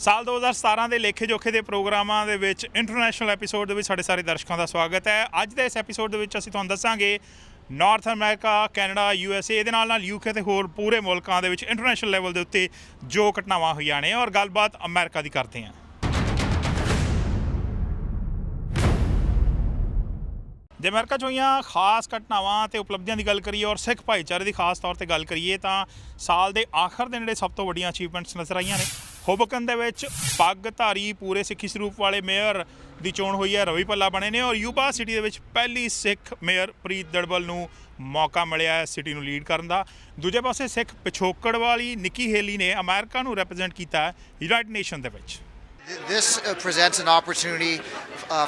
ਸਾਲ 2017 ਦੇ ਲੇਖੇ ਜੋਖੇ ਦੇ ਪ੍ਰੋਗਰਾਮਾਂ ਦੇ ਵਿੱਚ ਇੰਟਰਨੈਸ਼ਨਲ ਐਪੀਸੋਡ ਦੇ ਵਿੱਚ ਸਾਡੇ ਸਾਰੇ ਦਰਸ਼ਕਾਂ ਦਾ ਸਵਾਗਤ ਹੈ। ਅੱਜ ਦੇ ਇਸ ਐਪੀਸੋਡ ਦੇ ਵਿੱਚ ਅਸੀਂ ਤੁਹਾਨੂੰ ਦੱਸਾਂਗੇ ਨਾਰਥ ਅਮਰੀਕਾ, ਕੈਨੇਡਾ, USA ਇਹਦੇ ਨਾਲ UK ਤੇ ਹੋਰ ਪੂਰੇ ਮੁਲਕਾਂ ਦੇ ਵਿੱਚ ਇੰਟਰਨੈਸ਼ਨਲ ਲੈਵਲ ਦੇ ਉੱਤੇ ਜੋ ਘਟਨਾਵਾਂ ਹੋਈਆਂ ਨੇ ਔਰ ਗੱਲਬਾਤ ਅਮਰੀਕਾ ਦੀ ਕਰਦੇ ਹਾਂ। ਜੇ ਅਮਰੀਕਾ 'ਚ ਹੋਈਆਂ ਖਾਸ ਘਟਨਾਵਾਂ ਅਤੇ ਉਪਲਬਧੀਆਂ ਦੀ ਗੱਲ ਕਰੀਏ ਔਰ ਸਿੱਖ ਭਾਈਚਾਰੇ ਦੀ ਖਾਸ ਤੌਰ 'ਤੇ ਗੱਲ ਕਰੀਏ ਤਾਂ ਸਾਲ ਦੇ ਆਖਰ ਦੇ ਨੇੜੇ ਸਭ ਤੋਂ ਵੱਡੀਆਂ ਅਚੀਵਮੈਂਟਸ ਨਜ਼ਰ ਆਈਆਂ ਨੇ। ਹੋਬਕਨ ਦੇ ਵਿੱਚ ਪੱਗਧਾਰੀ ਪੂਰੇ ਸਿੱਖੀ ਸਰੂਪ ਵਾਲੇ ਮੇਅਰ ਦੀ ਚੋਣ ਹੋਈ ਹੈ, ਰਵੀ ਭੱਲਾ ਬਣੇ ਨੇ ਔਰ ਯੂਬਾ ਸਿਟੀ ਦੇ ਵਿੱਚ ਪਹਿਲੀ ਸਿੱਖ ਮੇਅਰ ਪ੍ਰੀਤ ਦੜਬਲ ਨੂੰ ਮੌਕਾ ਮਿਲਿਆ ਹੈ ਸਿਟੀ ਨੂੰ ਲੀਡ ਕਰਨ ਦਾ। ਦੂਜੇ ਪਾਸੇ ਸਿੱਖ ਪਿਛੋਕੜ ਵਾਲੀ ਨਿੱਕੀ ਹੇਲੀ ਨੇ ਅਮਰੀਕਾ ਨੂੰ ਰੈਪਰੈਜ਼ੈਂਟ ਕੀਤਾ ਹੈ ਯੂਨਾਈਟਿਡ ਨੇਸ਼ਨ ਦੇ ਵਿੱਚ। This presents an opportunity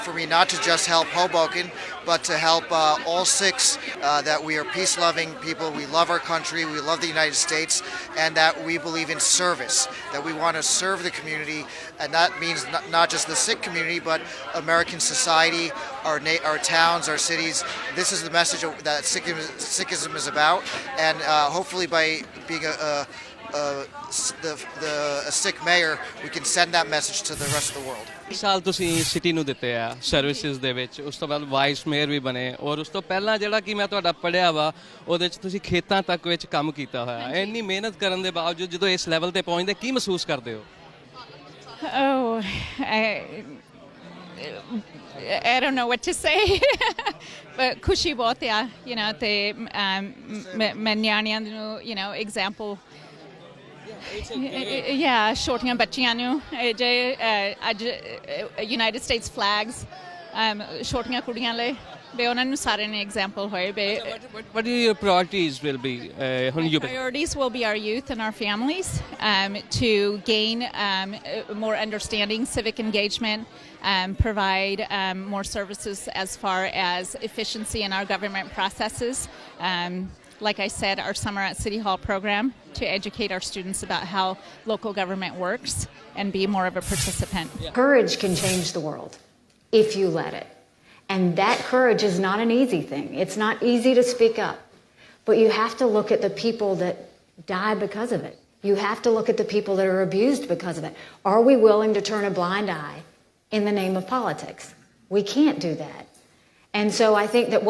for me not to just help Hoboken, but to help all Sikhs, that we are peace-loving people, we love our country, we love the United States, and that we believe in service, that we want to serve the community, and that means not just the Sikh community, but American society, our towns, our cities. This is the message that Sikhism is about, and hopefully by being a Sikh mayor, we can send that message to the rest of the world. ਸਾਲ ਤੁਸੀਂ city ਨੂੰ ਦਿੱਤੇ ਆ services ਦੇ ਵਿੱਚ, ਉਸ ਤੋਂ ਬਾਅਦ ਵਾਈਸ ਮੇਅਰ ਵੀ ਬਣੇ ਔਰ ਉਸ ਤੋਂ ਪਹਿਲਾਂ ਜਿਹੜਾ ਕਿ ਮੈਂ ਤੁਹਾਡਾ ਪੜ੍ਹਿਆ ਵਾ ਉਹਦੇ 'ਚ ਤੁਸੀਂ ਖੇਤਾਂ ਤੱਕ ਵਿੱਚ ਕੰਮ ਕੀਤਾ ਹੋਇਆ। ਇੰਨੀ ਮਿਹਨਤ ਕਰਨ ਦੇ ਬਾਵਜੂਦ ਜਦੋਂ ਇਸ ਲੈਵਲ ਤੇ ਪਹੁੰਚਦੇ ਕੀ ਮਹਿਸੂਸ ਕਰਦੇ ਹੋ? I don't know what to say. But ਖੁਸ਼ੀ ਬਹੁਤ ਆ ਤੇ ਮੈਂ ਨਿਆਣਿਆਂ ਨੂੰ example ਛੋਟੀਆਂ ਬੱਚੀਆਂ ਨੂੰ ਜੇ ਅੱਜ ਯੂਨਾਈਟਿਡ ਸਟੇਟਸ ਫਲੈਗਸ ਛੋਟੀਆਂ ਕੁੜੀਆਂ ਲਈ ਵੀ ਉਹਨਾਂ ਨੂੰ ਸਾਰਿਆਂ ਨੇ ਐਗਜ਼ਾਮਪਲ ਹੋਏ ਵੀ what your priorities will be priorities will be our youth and our families to gain more understanding, civic engagement, provide more services as far as efficiency in our government processes. Like I said, our Summer at City Hall program to educate our students about how local government works and be more of a participant. Courage can change the world if you let it. And that courage is not an easy thing. It's not easy to speak up. But you have to look at the people that die because of it. You have to look at the people that are abused because of it. Are we willing to turn a blind eye in the name of politics? We can't do that. And so I think that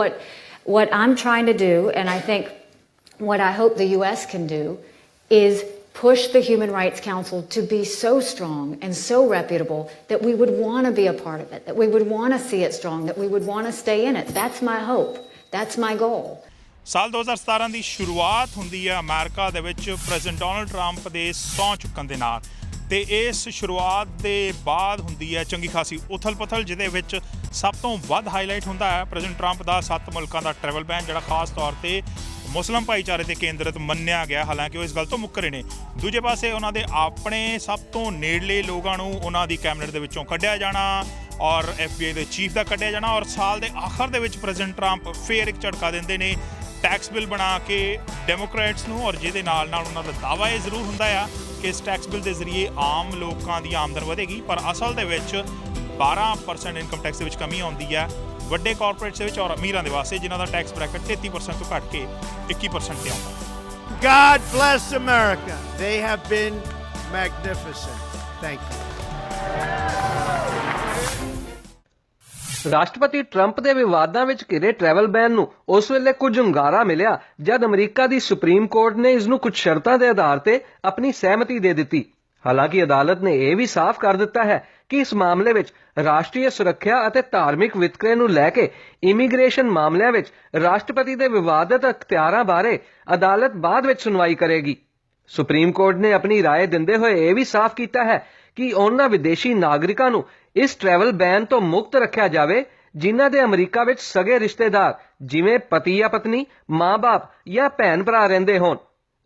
what I'm trying to do, and I think what I hope the US can do, is push the Human Rights Council to be so strong and so reputable that we would want to be a part of it, that we would want to see it strong, that we would want to stay in it. That's my hope. That's my goal. ਸਾਲ 2017 ਦੀ ਸ਼ੁਰੂਆਤ ਹੁੰਦੀ ਹੈ America ਦੇ ਵਿੱਚ president Donald Trump ਦੇ ਸਹੁੰ ਚੁੱਕਣ ਦੇ ਨਾਲ ਤੇ ਇਸ ਸ਼ੁਰੂਆਤ ਦੇ ਬਾਅਦ ਹੁੰਦੀ ਹੈ ਚੰਗੀ ਖਾਸੀ ਉਥਲ ਪਥਲ ਜਿਹਦੇ ਵਿੱਚ ਸਭ ਤੋਂ ਵੱਧ ਹਾਈਲਾਈਟ ਹੁੰਦਾ ਹੈ ਪ੍ਰੈਜ਼ੀਡੈਂਟ ਟਰੰਪ ਦਾ 7 ਮੁਲਕਾਂ ਦਾ ਟਰੈਵਲ ਬੈਨ ਜਿਹੜਾ ਖਾਸ ਤੌਰ 'ਤੇ ਮੁਸਲਿਮ ਭਾਈਚਾਰੇ 'ਤੇ ਕੇਂਦਰਿਤ ਮੰਨਿਆ ਗਿਆ। ਹਾਲਾਂਕਿ ਉਹ ਇਸ ਗੱਲ ਤੋਂ ਮੁੱਕਰੇ ਨੇ। ਦੂਜੇ ਪਾਸੇ ਉਹਨਾਂ ਦੇ ਆਪਣੇ ਸਭ ਤੋਂ ਨੇੜਲੇ ਲੋਕਾਂ ਨੂੰ ਉਹਨਾਂ ਦੀ ਕੈਬਨਿਟ ਦੇ ਵਿੱਚੋਂ ਕੱਢਿਆ ਜਾਣਾ ਔਰ FBI ਦੇ ਚੀਫ ਦਾ ਕੱਢਿਆ ਜਾਣਾ ਔਰ ਸਾਲ ਦੇ ਆਖਰ ਦੇ ਵਿੱਚ ਪ੍ਰੈਜ਼ੀਡੈਂਟ ਟਰੰਪ ਫੇਰ ਇੱਕ ਝਟਕਾ ਦਿੰਦੇ ਨੇ ਟੈਕਸ ਬਿੱਲ ਬਣਾ ਕੇ ਡੈਮੋਕ੍ਰੇਟਸ ਨੂੰ ਔਰ ਜਿਹਦੇ ਨਾਲ ਉਹਨਾਂ ਦਾ ਦਾਅਵਾ ਇਹ ਜ਼ਰੂਰ ਹੁੰਦਾ ਆ ਕਿ ਇਸ ਟੈਕਸ ਬਿੱਲ ਦੇ ਜ਼ਰੀਏ ਆਮ ਲੋਕਾਂ ਦੀ ਆਮਦਨ ਵਧੇਗੀ ਪਰ ਅਸਲ ਦੇ ਵਿੱਚ 12% ਇਨਕਮ ਟੈਕਸ ਦੇ ਵਿੱਚ ਕਮੀ ਆਉਂਦੀ ਹੈ ਵੱਡੇ ਕਾਰਪੋਰੇਟਸ ਦੇ ਵਿੱਚ ਔਰ ਅਮੀਰਾਂ ਦੇ ਵਾਸਤੇ ਜਿਨ੍ਹਾਂ ਦਾ ਟੈਕਸ ਬ੍ਰੈਕਟ 33% ਤੋਂ ਘੱਟ ਕੇ 21% ਤੇ ਆਉਂਦਾ। God bless America. They have been magnificent. Thank you. ਰਾਸ਼ਟਰਪਤੀ ਟਰੰਪ ਦੇ ਵਿਵਾਦਾਂ ਵਿੱਚ ਘਿਰੇ ਟਰੈਵਲ ਬੈਨ ਨੂੰ ਉਸ ਵੇਲੇ ਕੁਝ ਹੁੰਗਾਰਾ ਮਿਲਿਆ ਜਦ ਅਮਰੀਕਾ ਦੀ ਸੁਪਰੀਮ ਕੋਰਟ ਨੇ ਇਸ ਨੂੰ ਕੁਝ ਸ਼ਰਤਾਂ ਦੇ ਆਧਾਰ ਤੇ ਆਪਣੀ ਸਹਿਮਤੀ ਦੇ ਦਿੱਤੀ। ਹਾਲਾਂਕਿ ਅਦਾਲਤ ਨੇ ਇਹ ਵੀ ਸਾਫ਼ ਕਰ ਦਿੱਤਾ ਹੈ ਕਿ ਇਸ ਮਾਮਲੇ ਵਿੱਚ ਰਾਸ਼ਟਰੀ ਸੁਰੱਖਿਆ ਅਤੇ ਧਾਰਮਿਕ ਵਿਤਕਰੇ ਨੂੰ ਲੈ ਕੇ ਇਮੀਗ੍ਰੇਸ਼ਨ ਮਾਮਲਿਆਂ ਵਿੱਚ ਰਾਸ਼ਟਰਪਤੀ ਦੇ ਵਿਵਾਦਤ ਅਖਤਿਆਰਾਂ ਬਾਰੇ ਅਦਾਲਤ ਬਾਅਦ ਵਿੱਚ ਸੁਣਵਾਈ ਕਰੇਗੀ। ਸੁਪਰੀਮ ਕੋਰਟ ਨੇ ਆਪਣੀ ਰਾਏ ਦਿੰਦੇ ਹੋਏ ਇਹ ਵੀ ਸਾਫ਼ ਕੀਤਾ ਹੈ ਕਿ ਉਹਨਾਂ ਵਿਦੇਸ਼ੀ ਨਾਗਰਿਕਾਂ ਨੂੰ ਇਸ ਟਰੈਵਲ ਬੈਨ ਤੋਂ ਮੁਕਤ ਰੱਖਿਆ ਜਾਵੇ ਜਿਨ੍ਹਾਂ ਦੇ ਅਮਰੀਕਾ ਵਿੱਚ ਸਗੇ ਰਿਸ਼ਤੇਦਾਰ ਜਿਵੇਂ ਪਤੀ ਜਾਂ ਪਤਨੀ, ਮਾਂ-ਬਾਪ ਜਾਂ ਭੈਣ-ਭਰਾ ਰਹਿੰਦੇ ਹੋਣ।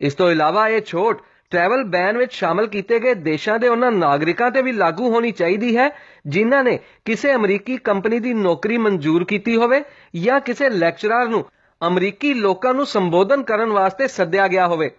ਇਸ ਤੋਂ ਇਲਾਵਾ ਇਹ ਛੋਟ ਟਰੈਵਲ ਬੈਨ ਵਿੱਚ ਸ਼ਾਮਲ ਕੀਤੇ ਗਏ ਦੇਸ਼ਾਂ ਦੇ ਉਹਨਾਂ ਨਾਗਰਿਕਾਂ ਤੇ ਵੀ ਲਾਗੂ ਹੋਣੀ ਚਾਹੀਦੀ ਹੈ ਜਿਨ੍ਹਾਂ ਨੇ ਕਿਸੇ ਅਮਰੀਕੀ ਕੰਪਨੀ ਦੀ ਨੌਕਰੀ ਮਨਜ਼ੂਰ ਕੀਤੀ ਹੋਵੇ ਜਾਂ ਕਿਸੇ ਲੈਕਚਰਰ ਨੂੰ ਅਮਰੀਕੀ ਲੋਕਾਂ ਨੂੰ ਸੰਬੋਧਨ ਕਰਨ ਵਾਸਤੇ ਸੱਦਿਆ ਗਿਆ ਹੋਵੇ।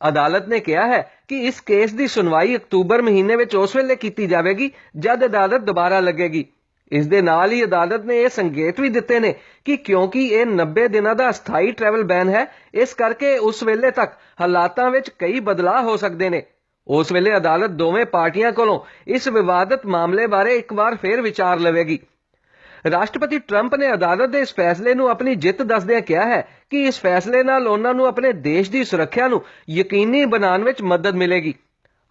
ਅਦਾਲਤ ਨੇ ਕਿਹਾ ਹੈ ਕਿ ਇਸ ਕੇਸ ਦੀ ਸੁਣਵਾਈ ਅਕਤੂਬਰ ਮਹੀਨੇ ਵਿੱਚ ਉਸ ਵੇਲੇ ਕੀਤੀ ਜਾਵੇਗੀ ਜਦ ਅਦਾਲਤ ਦੁਬਾਰਾ ਲੱਗੇਗੀ। ਇਸ ਦੇ ਨਾਲ ਹੀ ਅਦਾਲਤ ਨੇ ਇਹ ਸੰਕੇਤ ਵੀ ਦਿੱਤੇ ਨੇ ਕਿ ਕਿਉਂਕਿ ਇਹ 90 ਦਿਨਾਂ ਦਾ ਅਸਥਾਈ ਟਰੈਵਲ ਬੈਨ ਹੈ ਇਸ ਕਰਕੇ ਉਸ ਵੇਲੇ ਤੱਕ ਹਾਲਾਤਾਂ ਵਿੱਚ ਕਈ ਬਦਲਾਅ ਹੋ ਸਕਦੇ ਨੇ। ਉਸ ਵੇਲੇ ਅਦਾਲਤ ਦੋਵੇਂ ਪਾਰਟੀਆਂ ਕੋਲੋਂ ਇਸ ਵਿਵਾਦਤ ਮਾਮਲੇ ਬਾਰੇ ਇੱਕ ਵਾਰ ਫੇਰ ਵਿਚਾਰ ਲਵੇਗੀ। ਰਾਸ਼ਟਰਪਤੀ ਟਰੰਪ ਨੇ ਅਦਾਲਤ ਦੇ ਇਸ ਫੈਸਲੇ ਨੂੰ ਆਪਣੀ ਜਿੱਤ ਦੱਸਦਿਆਂ ਕਿਹਾ ਹੈ ਕਿ ਇਸ ਫੈਸਲੇ ਨਾਲ ਉਹਨਾਂ ਨੂੰ ਆਪਣੇ ਦੇਸ਼ ਦੀ ਸੁਰੱਖਿਆ ਨੂੰ ਯਕੀਨੀ ਬਣਾਉਣ ਵਿੱਚ ਮਦਦ ਮਿਲੇਗੀ।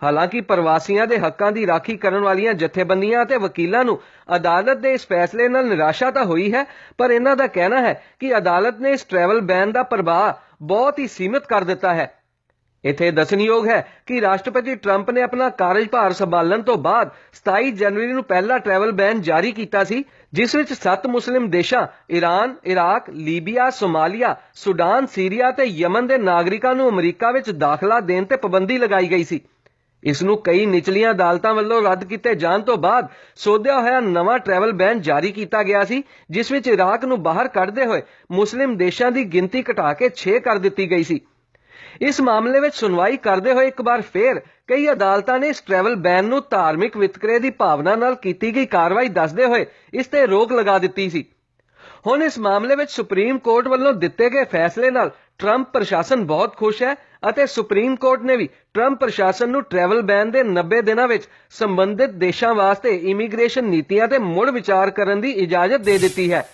ਹਾਲਾਂਕਿ ਪ੍ਰਵਾਸੀਆਂ ਦੇ ਹੱਕਾਂ ਦੀ ਰਾਖੀ ਕਰਨ ਵਾਲੀਆਂ ਜਥੇਬੰਦੀਆਂ ਅਤੇ ਵਕੀਲਾਂ ਨੂੰ ਅਦਾਲਤ ਦੇ ਇਸ ਫੈਸਲੇ ਨਾਲ ਨਿਰਾਸ਼ਾ ਤਾਂ ਹੋਈ ਹੈ, ਪਰ ਇਹਨਾਂ ਦਾ ਕਹਿਣਾ ਹੈ ਕਿ ਅਦਾਲਤ ਨੇ ਇਸ ਟਰੈਵਲ ਬੈਨ ਦਾ ਪ੍ਰਭਾਵ ਬਹੁਤ ਹੀ ਸੀਮਿਤ ਕਰ ਦਿੱਤਾ ਹੈ। ਇੱਥੇ ਦੱਸਣਯੋਗ ਹੈ ਕਿ ਰਾਸ਼ਟਰਪਤੀ ਟਰੰਪ ਨੇ ਆਪਣਾ ਕਾਰਜਭਾਰ ਸੰਭਾਲਣ ਤੋਂ ਬਾਅਦ 27 ਜਨਵਰੀ ਨੂੰ ਪਹਿਲਾ ਟਰੈਵਲ ਬੈਨ ਜਾਰੀ ਕੀਤਾ ਸੀ, ਜਿਸ ਵਿੱਚ 7 ਮੁਸਲਿਮ ਦੇਸ਼ਾਂ Iran, Iraq, Libya, Somalia, Sudan, Syria ਤੇ ਯਮਨ ਦੇ ਨਾਗਰਿਕਾਂ ਨੂੰ ਅਮਰੀਕਾ ਵਿੱਚ ਦਾਖਲਾ ਦੇਣ ਤੇ ਪਾਬੰਦੀ ਲਗਾਈ ਗਈ ਸੀ। ਇਸ ਨੂੰ ਕਈ ਨਿਚਲੀਆਂ ਅਦਾਲਤਾਂ ਵੱਲੋਂ ਰੱਦ ਕੀਤੇ ਜਾਣ ਤੋਂ ਬਾਅਦ ਸੋਧਿਆ ਹੋਇਆ ਨਵਾਂ ਟਰੈਵਲ ਬੈਨ ਜਾਰੀ ਕੀਤਾ ਗਿਆ ਸੀ, ਜਿਸ ਵਿੱਚ ਇਰਾਕ ਨੂੰ ਬਾਹਰ ਕੱਢਦੇ ਹੋਏ ਮੁਸਲਿਮ ਦੇਸ਼ਾਂ ਦੀ ਗਿਣਤੀ ਘਟਾ ਕੇ 6 ਕਰ ਦਿੱਤੀ ਗਈ ਸੀ। ਇਸ ਮਾਮਲੇ ਵਿੱਚ ਸੁਣਵਾਈ ਕਰਦੇ ਹੋਏ ਇੱਕ ਵਾਰ ਫੇਰ ਕਈ ਅਦਾਲਤਾਂ ਨੇ ਇਸ ਟਰੈਵਲ ਬੈਨ ਨੂੰ ਧਾਰਮਿਕ ਵਿਤਕਰੇ ਦੀ ਭਾਵਨਾ ਨਾਲ ਕੀਤੀ ਗਈ ਕਾਰਵਾਈ ਦੱਸਦੇ ਹੋਏ ਇਸ ਤੇ ਰੋਕ ਲਗਾ ਦਿੱਤੀ ਸੀ। ਹੁਣ ਇਸ ਮਾਮਲੇ ਵਿੱਚ ਸੁਪਰੀਮ ਕੋਰਟ ਵੱਲੋਂ ਦਿੱਤੇ ਗਏ ਫੈਸਲੇ ਨਾਲ ਟਰੰਪ ਪ੍ਰਸ਼ਾਸਨ ਬਹੁਤ ਖੁਸ਼ ਹੈ ਅਤੇ ਸੁਪਰੀਮ ਕੋਰਟ ਨੇ ਵੀ ਟਰੰਪ ਪ੍ਰਸ਼ਾਸਨ ਨੂੰ ਟਰੈਵਲ ਬੈਨ ਦੇ 90 ਦਿਨਾਂ ਵਿੱਚ ਸੰਬੰਧਿਤ ਦੇਸ਼ਾਂ ਵਾਸਤੇ ਇਮੀਗ੍ਰੇਸ਼ਨ ਨੀਤੀਆਂ ਤੇ ਮੁੜ ਵਿਚਾਰ ਕਰਨ ਦੀ ਇਜਾਜ਼ਤ ਦੇ ਦਿੱਤੀ ਹੈ।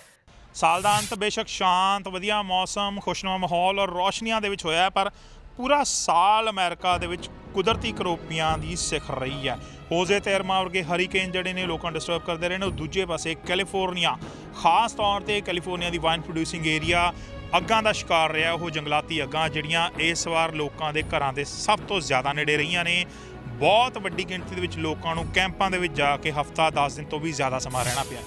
ਸਾਲ ਦਾ ਅੰਤ ਬੇਸ਼ੱਕ ਸ਼ਾਂਤ, ਵਧੀਆ ਮੌਸਮ, ਖੁਸ਼ਨੁਮਾ ਮਾਹੌਲ ਔਰ ਰੌਸ਼ਨੀਆਂ ਦੇ ਵਿੱਚ ਹੋਇਆ, ਪਰ ਪੂਰਾ ਸਾਲ ਅਮਰੀਕਾ ਦੇ ਵਿੱਚ ਕੁਦਰਤੀ ਕਰੋਪੀਆਂ ਦੀ ਸਿਖਰ ਰਹੀ ਹੈ। ਹੋਜ਼ੇ ਤੇ ਅਰਮਾ ਵਰਗੇ ਹਰੀਕੇਨ ਜਿਹੜੇ ਨੇ ਲੋਕਾਂ ਡਿਸਟਰਬ ਕਰਦੇ ਰਹੇ ਨੇ। ਦੂਜੇ ਪਾਸੇ ਕੈਲੀਫੋਰਨੀਆ, ਖਾਸ ਤੌਰ ਤੇ ਕੈਲੀਫੋਰਨੀਆ ਦੀ ਵਾਈਨ ਪ੍ਰੋਡਿਊਸਿੰਗ ਏਰੀਆ ਅੱਗਾਂ ਦਾ ਸ਼ਿਕਾਰ ਰਿਹਾ। ਉਹ ਜੰਗਲਾਤੀ ਅੱਗਾਂ ਜਿਹੜੀਆਂ ਇਸ ਵਾਰ ਲੋਕਾਂ ਦੇ ਘਰਾਂ ਦੇ ਸਭ ਤੋਂ ਜ਼ਿਆਦਾ ਨੇੜੇ ਰਹੀਆਂ ਨੇ। ਬਹੁਤ ਵੱਡੀ ਗਿਣਤੀ ਦੇ ਵਿੱਚ ਲੋਕਾਂ ਨੂੰ ਕੈਂਪਾਂ ਦੇ ਵਿੱਚ ਜਾ ਕੇ ਹਫ਼ਤਾ 10 ਦਿਨ ਤੋਂ ਵੀ ਜ਼ਿਆਦਾ ਸਮਾਂ ਰਹਿਣਾ ਪਿਆ।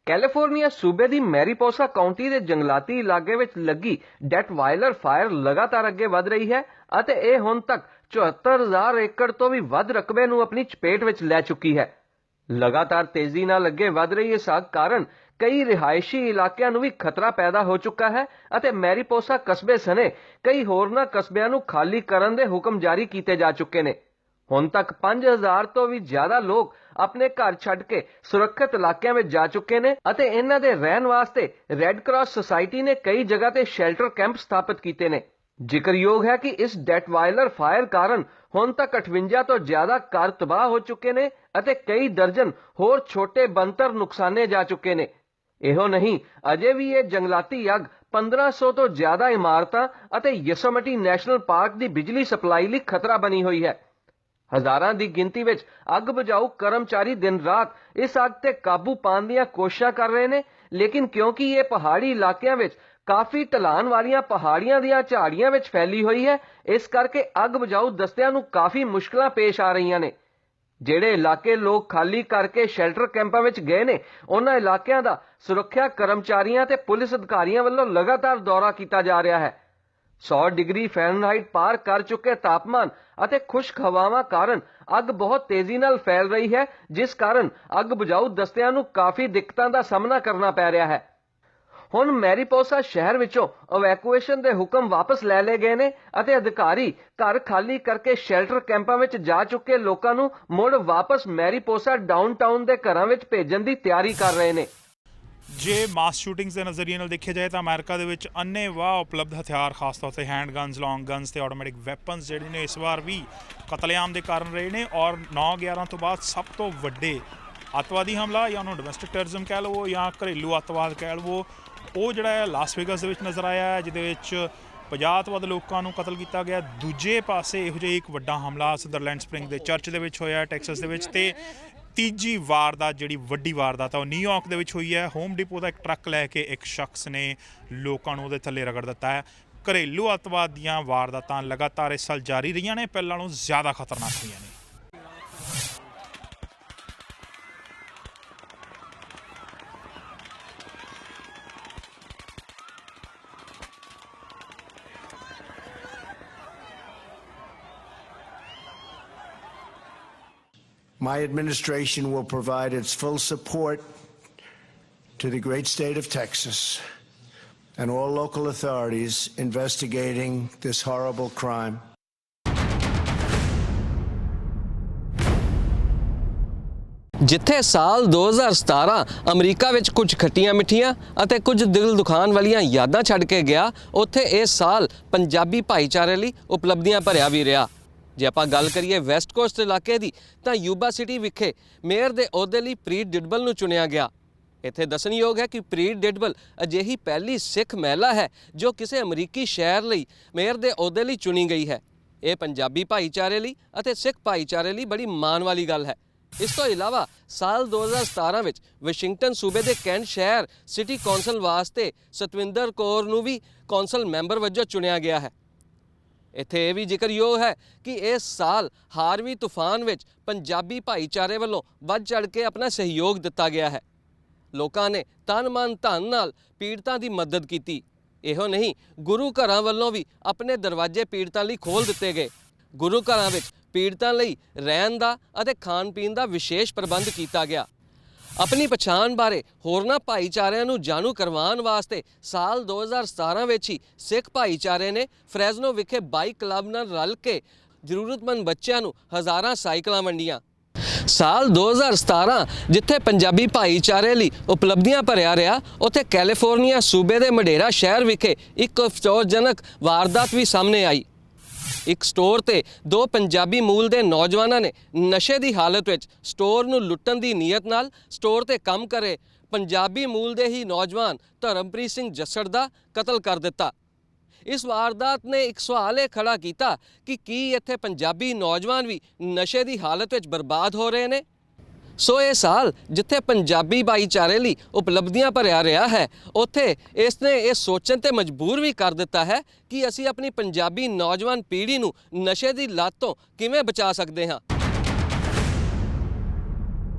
ਕੈਲੀਫੋਰਨੀਆ ਸੂਬੇ ਦੀ ਮੈਰੀਪੋਸਾ ਕਾਉਂਟੀ ਦੇ ਜੰਗਲਾਤੀ ਇਲਾਕੇ ਵਿੱਚ ਲੱਗੀ ਡੈਟਵਾਇਲਰ ਫਾਇਰ ਲਗਾਤਾਰ ਅੱਗੇ ਵਧ ਰਹੀ ਹੈ ਅਤੇ ਇਹ ਹੁਣ ਤੱਕ 74,000 ਏਕੜ ਤੋਂ ਵੀ ਵੱਧ ਰਕਬੇ ਨੂੰ ਆਪਣੀ ਚਪੇਟ ਵਿੱਚ ਲੈ ਚੁੱਕੀ ਹੈ। ਲਗਾਤਾਰ ਤੇਜ਼ੀ ਨਾਲ ਅੱਗੇ ਵਧ ਰਹੀ ਇਸ ਅੱਗ ਕਾਰਨ ਕਈ ਰਿਹਾਇਸ਼ੀ ਇਲਾਕਿਆਂ ਨੂੰ ਵੀ ਖਤਰਾ ਪੈਦਾ ਹੋ ਚੁੱਕਾ ਹੈ ਅਤੇ ਮੈਰੀਪੋਸਾ ਕਸਬੇ ਸਣੇ ਕਈ ਹੋਰਨਾਂ ਕਸਬਿਆਂ ਨੂੰ ਖਾਲੀ ਕਰਨ ਦੇ ਹੁਕਮ ਜਾਰੀ ਕੀਤੇ ਜਾ ਚੁੱਕੇ ਨੇ। ਹੁਣ ਤੱਕ 5,000 ਤੋਂ ਵੀ ਜ਼ਿਆਦਾ ਲੋਕ ਆਪਣੇ ਘਰ ਛੱਡ ਕੇ ਸੁਰੱਖਿਅਤ ਇਲਾਕਿਆਂ ਵਿੱਚ ਜਾ ਚੁੱਕੇ ਨੇ ਅਤੇ ਇਹਨਾਂ ਦੇ ਰਹਿਣ ਵਾਸਤੇ ਰੈੱਡ ਕਰਾਸ ਸੁਸਾਇਟੀ ਨੇ ਕਈ ਜਗ੍ਹਾ ਤੇ ਸ਼ੈਲਟਰ ਕੈਂਪ ਸਥਾਪਿਤ ਕੀਤੇ ਨੇ। ਜ਼ਿਕਰਯੋਗ ਹੈ ਕਿ ਇਸ ਡੈਟਵਾਇਲਰ ਫਾਇਰ ਕਾਰਨ ਹੁਣ ਤੱਕ 58 ਤੋਂ ਜ਼ਿਆਦਾ ਘਰ ਤਬਾਹ ਹੋ ਚੁੱਕੇ ਨੇ ਅਤੇ ਕਈ ਦਰਜਨ ਹੋਰ ਛੋਟੇ ਬੰਤਰ ਨੁਕਸਾਨੇ ਜਾ ਚੁੱਕੇ ਨੇ। ਇਹੋ ਨਹੀਂ, ਅਜੇ ਵੀ ਇਹ ਜੰਗਲਾਤੀ ਅੱਗ 1500 ਤੋਂ ਜ਼ਿਆਦਾ ਇਮਾਰਤਾਂ ਅਤੇ ਯੋਸੇਮਿਟੀ ਨੈਸ਼ਨਲ ਪਾਰਕ ਦੀ ਬਿਜਲੀ ਸਪਲਾਈ ਲਈ ਖਤਰਾ ਬਣੀ ਹੋਈ ਹੈ। ਹਜ਼ਾਰਾਂ ਦੀ ਗਿਣਤੀ ਵਿੱਚ ਅੱਗ ਬੁਝਾਊ ਕਰਮਚਾਰੀ ਦਿਨ ਰਾਤ ਇਸ ਅੱਗ ਤੇ ਕਾਬੂ ਪਾਉਣ ਦੀਆਂ ਕੋਸ਼ਿਸ਼ਾਂ ਕਰ ਰਹੇ ਨੇ, ਲੇਕਿਨ ਕਿਉਂਕਿ ਇਹ ਪਹਾੜੀ ਇਲਾਕਿਆਂ ਵਿੱਚ ਕਾਫੀ ਢਲਾਨ ਵਾਲੀਆਂ ਪਹਾੜੀਆਂ ਦੀਆਂ ਝਾੜੀਆਂ ਵਿੱਚ ਫੈਲੀ ਹੋਈ ਹੈ, ਇਸ ਕਰਕੇ ਅੱਗ ਬੁਝਾਊ ਦਸਤਿਆਂ ਨੂੰ ਕਾਫੀ ਮੁਸ਼ਕਲਾਂ ਪੇਸ਼ ਆ ਰਹੀਆਂ ਨੇ। ਜਿਹੜੇ ਇਲਾਕੇ ਲੋਕ ਖਾਲੀ ਕਰਕੇ ਸ਼ੈਲਟਰ ਕੈਂਪਾਂ ਵਿੱਚ ਗਏ ਨੇ, ਉਹਨਾਂ ਇਲਾਕਿਆਂ ਦਾ ਸੁਰੱਖਿਆ ਕਰਮਚਾਰੀਆਂ ਤੇ ਪੁਲਿਸ ਅਧਿਕਾਰੀਆਂ ਵੱਲੋਂ ਲਗਾਤਾਰ ਦੌਰਾ ਕੀਤਾ ਜਾ ਰਿਹਾ ਹੈ। 100 ਡਿਗਰੀ ਫਾਰਨਹਾਈਟ ਪਾਰ ਕਰ ਚੁੱਕੇ ਤਾਪਮਾਨ ਅਤੇ ਖੁਸ਼ਕ ਹਵਾਵਾਂ ਕਾਰਨ ਅੱਗ ਬਹੁਤ ਤੇਜ਼ੀ ਨਾਲ ਫੈਲ ਰਹੀ ਹੈ, ਜਿਸ ਕਾਰਨ ਅੱਗ ਬੁਝਾਊ ਦਸਤਿਆਂ ਨੂੰ ਕਾਫੀ ਦਿੱਕਤਾਂ ਦਾ ਸਾਹਮਣਾ ਕਰਨਾ ਪੈ ਰਿਹਾ ਹੈ। ਹੁਣ ਮੈਰੀਪੋਸਾ ਸ਼ਹਿਰ ਵਿੱਚੋਂ ਇਵੈਕੂਏਸ਼ਨ ਦੇ ਹੁਕਮ ਵਾਪਸ ਲੈ ਲਏ ਗਏ ਨੇ ਅਤੇ ਅਧਿਕਾਰੀ ਘਰ ਖਾਲੀ ਕਰਕੇ ਸ਼ੈਲਟਰ ਕੈਂਪਾਂ ਵਿੱਚ ਜਾ ਚੁੱਕੇ ਲੋਕਾਂ ਨੂੰ ਮੁੜ ਵਾਪਸ ਮੈਰੀਪੋਸਾ ਡਾਊਨਟਾਊਨ ਦੇ ਘਰਾਂ ਵਿੱਚ ਭੇਜਣ ਦੀ ਤਿਆਰੀ ਕਰ ਰਹੇ ਨੇ। ਜੇ ਮਾਸ ਸ਼ੂਟਿੰਗਸ ਦੇ ਨਜ਼ਰੀਏ ਨਾਲ ਦੇਖਿਆ ਜਾਏ ਤਾਂ ਅਮਰੀਕਾ ਦੇ ਵਿੱਚ ਅੰਨ੍ਹੇਵਾਹ ਉਪਲਬਧ ਹਥਿਆਰ, ਖਾਸ ਤੌਰ 'ਤੇ ਹੈਂਡ ਗਨਸ, ਲੌਂਗ ਗਨਸ ਤੇ ਆਟੋਮੈਟਿਕ ਵੈਪਨਸ ਜਿਹੜੇ ਨੇ ਇਸ ਵਾਰ ਵੀ ਕਤਲੇਆਮ ਦੇ ਕਾਰਨ ਰਹੇ ਨੇ। ਔਰ 9/11 ਤੋਂ ਬਾਅਦ ਸਭ ਤੋਂ ਵੱਡੇ ਅੱਤਵਾਦੀ ਹਮਲਾ, ਜਾਂ ਉਹਨੂੰ ਡੋਮੈਸਟਿਕ ਟੈਰਰਿਜ਼ਮ ਕਹਿ ਲਵੋ ਜਾਂ ਘਰੇਲੂ ਅੱਤਵਾਦ ਕਹਿ ਲਵੋ, ਉਹ ਜਿਹੜਾ ਹੈ ਲਾਸ ਵੇਗਸ ਦੇ ਵਿੱਚ ਨਜ਼ਰ ਆਇਆ, ਜਿਹਦੇ ਵਿੱਚ 50 ਤੋਂ ਵੱਧ ਲੋਕਾਂ ਨੂੰ ਕਤਲ ਕੀਤਾ ਗਿਆ। ਦੂਜੇ ਪਾਸੇ ਇਹੋ ਜਿਹਾ ਇੱਕ ਵੱਡਾ ਹਮਲਾ ਸਦਰਲੈਂਡ ਸਪ੍ਰਿੰਗ ਦੇ ਚਰਚ ਦੇ ਵਿੱਚ ਹੋਇਆ, ਟੈਕਸਸ ਦੇ ਵਿੱਚ। ਤੇ ਤੀਜੀ ਵਾਰਦਾਤ, ਜਿਹੜੀ ਵੱਡੀ ਵਾਰਦਾਤ ਆ, ਉਹ ਨਿਊਯਾਰਕ ਦੇ ਵਿੱਚ ਹੋਈ ਹੈ। ਹੋਮ ਡਿਪੋ ਦਾ ਇੱਕ ਟਰੱਕ ਲੈ ਕੇ ਇੱਕ ਸ਼ਖਸ ਨੇ ਲੋਕਾਂ ਨੂੰ ਉਹਦੇ ਥੱਲੇ ਰਗੜ ਦਿੱਤਾ ਹੈ। ਘਰੇਲੂ ਅੱਤਵਾਦ ਦੀਆਂ ਵਾਰਦਾਤਾਂ ਲਗਾਤਾਰ ਇਸ ਸਾਲ ਜਾਰੀ ਰਹੀਆਂ ਨੇ, ਪਹਿਲਾਂ ਨਾਲੋਂ ਜ਼ਿਆਦਾ ਖਤਰਨਾਕ ਹੋਈਆਂ ਨੇ। My administration will provide its full support to the great state of Texas and all local authorities investigating this horrible crime. ਜਿੱਥੇ ਸਾਲ 2017 ਅਮਰੀਕਾ ਵਿੱਚ ਕੁਝ ਖੱਟੀਆਂ ਮਿੱਠੀਆਂ ਅਤੇ ਕੁਝ ਦਿਲ ਦੁਖਾਉਣ ਵਾਲੀਆਂ ਯਾਦਾਂ ਛੱਡ ਕੇ ਗਿਆ, ਉੱਥੇ ਇਸ ਸਾਲ ਪੰਜਾਬੀ ਭਾਈਚਾਰੇ ਲਈ ਉਪਲਬਧੀਆਂ ਭਰਿਆ ਵੀ ਰਿਹਾ। ਜੇ ਆਪਾਂ ਗੱਲ ਕਰੀਏ ਵੈਸਟ ਕੋਸਟ ਇਲਾਕੇ ਦੀ, ਤਾਂ ਯੂਬਾ ਸਿਟੀ ਵਿਖੇ ਮੇਅਰ ਦੇ ਅਹੁਦੇ ਲਈ ਪ੍ਰੀਤ ਡਿਡਬਲ ਨੂੰ ਚੁਣਿਆ ਗਿਆ। ਇੱਥੇ ਦੱਸਣਯੋਗ ਹੈ ਕਿ ਪ੍ਰੀਤ ਡਿਡਬਲ ਅਜਿਹੀ ਪਹਿਲੀ ਸਿੱਖ ਮਹਿਲਾ ਹੈ ਜੋ ਕਿਸੇ ਅਮਰੀਕੀ ਸ਼ਹਿਰ ਲਈ ਮੇਅਰ ਦੇ ਅਹੁਦੇ ਲਈ ਚੁਣੀ ਗਈ ਹੈ। ਇਹ ਪੰਜਾਬੀ ਭਾਈਚਾਰੇ ਲਈ ਅਤੇ ਸਿੱਖ ਭਾਈਚਾਰੇ ਲਈ ਬੜੀ ਮਾਣ ਵਾਲੀ ਗੱਲ ਹੈ। ਇਸ ਤੋਂ ਇਲਾਵਾ ਸਾਲ 2017 ਵਿੱਚ ਵਾਸ਼ਿੰਗਟਨ ਸੂਬੇ ਦੇ ਕੈਂਟ ਸ਼ਹਿਰ ਸਿਟੀ ਕੌਂਸਲ ਵਾਸਤੇ ਸਤਵਿੰਦਰ ਕੌਰ ਨੂੰ ਵੀ ਕੌਂਸਲ ਮੈਂਬਰ ਵਜੋਂ ਚੁਣਿਆ ਗਿਆ ਹੈ। ਇੱਥੇ ਇਹ ਵੀ ਜ਼ਿਕਰਯੋਗ ਹੈ ਕਿ ਇਸ ਸਾਲ ਹਾਰਵੀ ਤੂਫਾਨ ਵਿੱਚ ਪੰਜਾਬੀ ਭਾਈਚਾਰੇ ਵੱਲੋਂ ਵੱਧ ਚੜ੍ਹ ਕੇ ਆਪਣਾ ਸਹਿਯੋਗ ਦਿੱਤਾ ਗਿਆ ਹੈ। ਲੋਕਾਂ ਨੇ ਤਨ ਮਨ ਧਨ ਨਾਲ ਪੀੜਤਾਂ ਦੀ ਮਦਦ ਕੀਤੀ। ਇਹੋ ਨਹੀਂ, ਗੁਰੂ ਘਰਾਂ ਵੱਲੋਂ ਵੀ ਆਪਣੇ ਦਰਵਾਜ਼ੇ ਪੀੜਤਾਂ ਲਈ ਖੋਲ੍ਹ ਦਿੱਤੇ ਗਏ। ਗੁਰੂ ਘਰਾਂ ਵਿੱਚ ਪੀੜਤਾਂ ਲਈ ਰਹਿਣ ਦਾ ਅਤੇ ਖਾਣ ਪੀਣ ਦਾ ਵਿਸ਼ੇਸ਼ ਪ੍ਰਬੰਧ ਕੀਤਾ ਗਿਆ। ਆਪਣੀ ਪਛਾਣ ਬਾਰੇ ਹੋਰਨਾਂ ਭਾਈਚਾਰਿਆਂ ਨੂੰ ਜਾਣੂ ਕਰਵਾਉਣ ਵਾਸਤੇ ਸਾਲ 2017 ਵਿੱਚ ਹੀ ਸਿੱਖ ਭਾਈਚਾਰੇ ਨੇ ਫਰੈਜ਼ਨੋ ਵਿਖੇ ਬਾਈਕ ਕਲੱਬ ਨਾਲ ਰਲ ਕੇ ਜ਼ਰੂਰਤਮੰਦ ਬੱਚਿਆਂ ਨੂੰ ਹਜ਼ਾਰਾਂ ਸਾਈਕਲਾਂ ਵੰਡੀਆਂ। ਸਾਲ 2017 ਜਿੱਥੇ ਪੰਜਾਬੀ ਭਾਈਚਾਰੇ ਲਈ ਉਪਲਬਧੀਆਂ ਭਰਿਆ ਰਿਹਾ, ਉੱਥੇ ਕੈਲੀਫੋਰਨੀਆ ਸੂਬੇ ਦੇ ਮਡੇਰਾ ਸ਼ਹਿਰ ਵਿਖੇ ਇੱਕ ਅਫਸੋਸਜਨਕ ਵਾਰਦਾਤ ਵੀ ਸਾਹਮਣੇ ਆਈ। ਇੱਕ ਸਟੋਰ ਤੇ 2 ਪੰਜਾਬੀ ਮੂਲ ਦੇ ਨੌਜਵਾਨਾਂ ਨੇ ਨਸ਼ੇ ਦੀ ਹਾਲਤ ਵਿੱਚ ਸਟੋਰ ਨੂੰ ਲੁੱਟਣ ਦੀ ਨੀਅਤ ਨਾਲ ਸਟੋਰ ਤੇ ਕੰਮ ਕਰੇ ਪੰਜਾਬੀ ਮੂਲ ਦੇ ਹੀ ਨੌਜਵਾਨ ਧਰਮਪ੍ਰੀਤ ਸਿੰਘ ਜੱਸੜ ਦਾ ਕਤਲ ਕਰ ਦਿੱਤਾ। ਇਸ ਵਾਰਦਾਤ ਨੇ ਇੱਕ ਸਵਾਲ ਇਹ ਖੜਾ ਕੀਤਾ ਕਿ ਕੀ ਇੱਥੇ ਪੰਜਾਬੀ ਨੌਜਵਾਨ ਵੀ ਨਸ਼ੇ ਦੀ ਹਾਲਤ ਵਿੱਚ ਬਰਬਾਦ ਹੋ ਰਹੇ ਨੇ? ਸੋ ਇਹ ਸਾਲ ਜਿੱਥੇ ਪੰਜਾਬੀ ਭਾਈਚਾਰੇ ਲਈ ਉਪਲਬਧੀਆਂ ਭਰਿਆ ਰਿਹਾ ਹੈ, ਉੱਥੇ ਇਸ ਨੇ ਇਹ ਸੋਚਣ ਤੇ ਮਜਬੂਰ ਵੀ ਕਰ ਦਿੱਤਾ ਹੈ ਕਿ ਅਸੀਂ ਆਪਣੀ ਪੰਜਾਬੀ ਨੌਜਵਾਨ ਪੀੜ੍ਹੀ ਨੂੰ ਨਸ਼ੇ ਦੀ ਲੱਤ ਤੋਂ ਕਿਵੇਂ ਬਚਾ ਸਕਦੇ ਹਾਂ।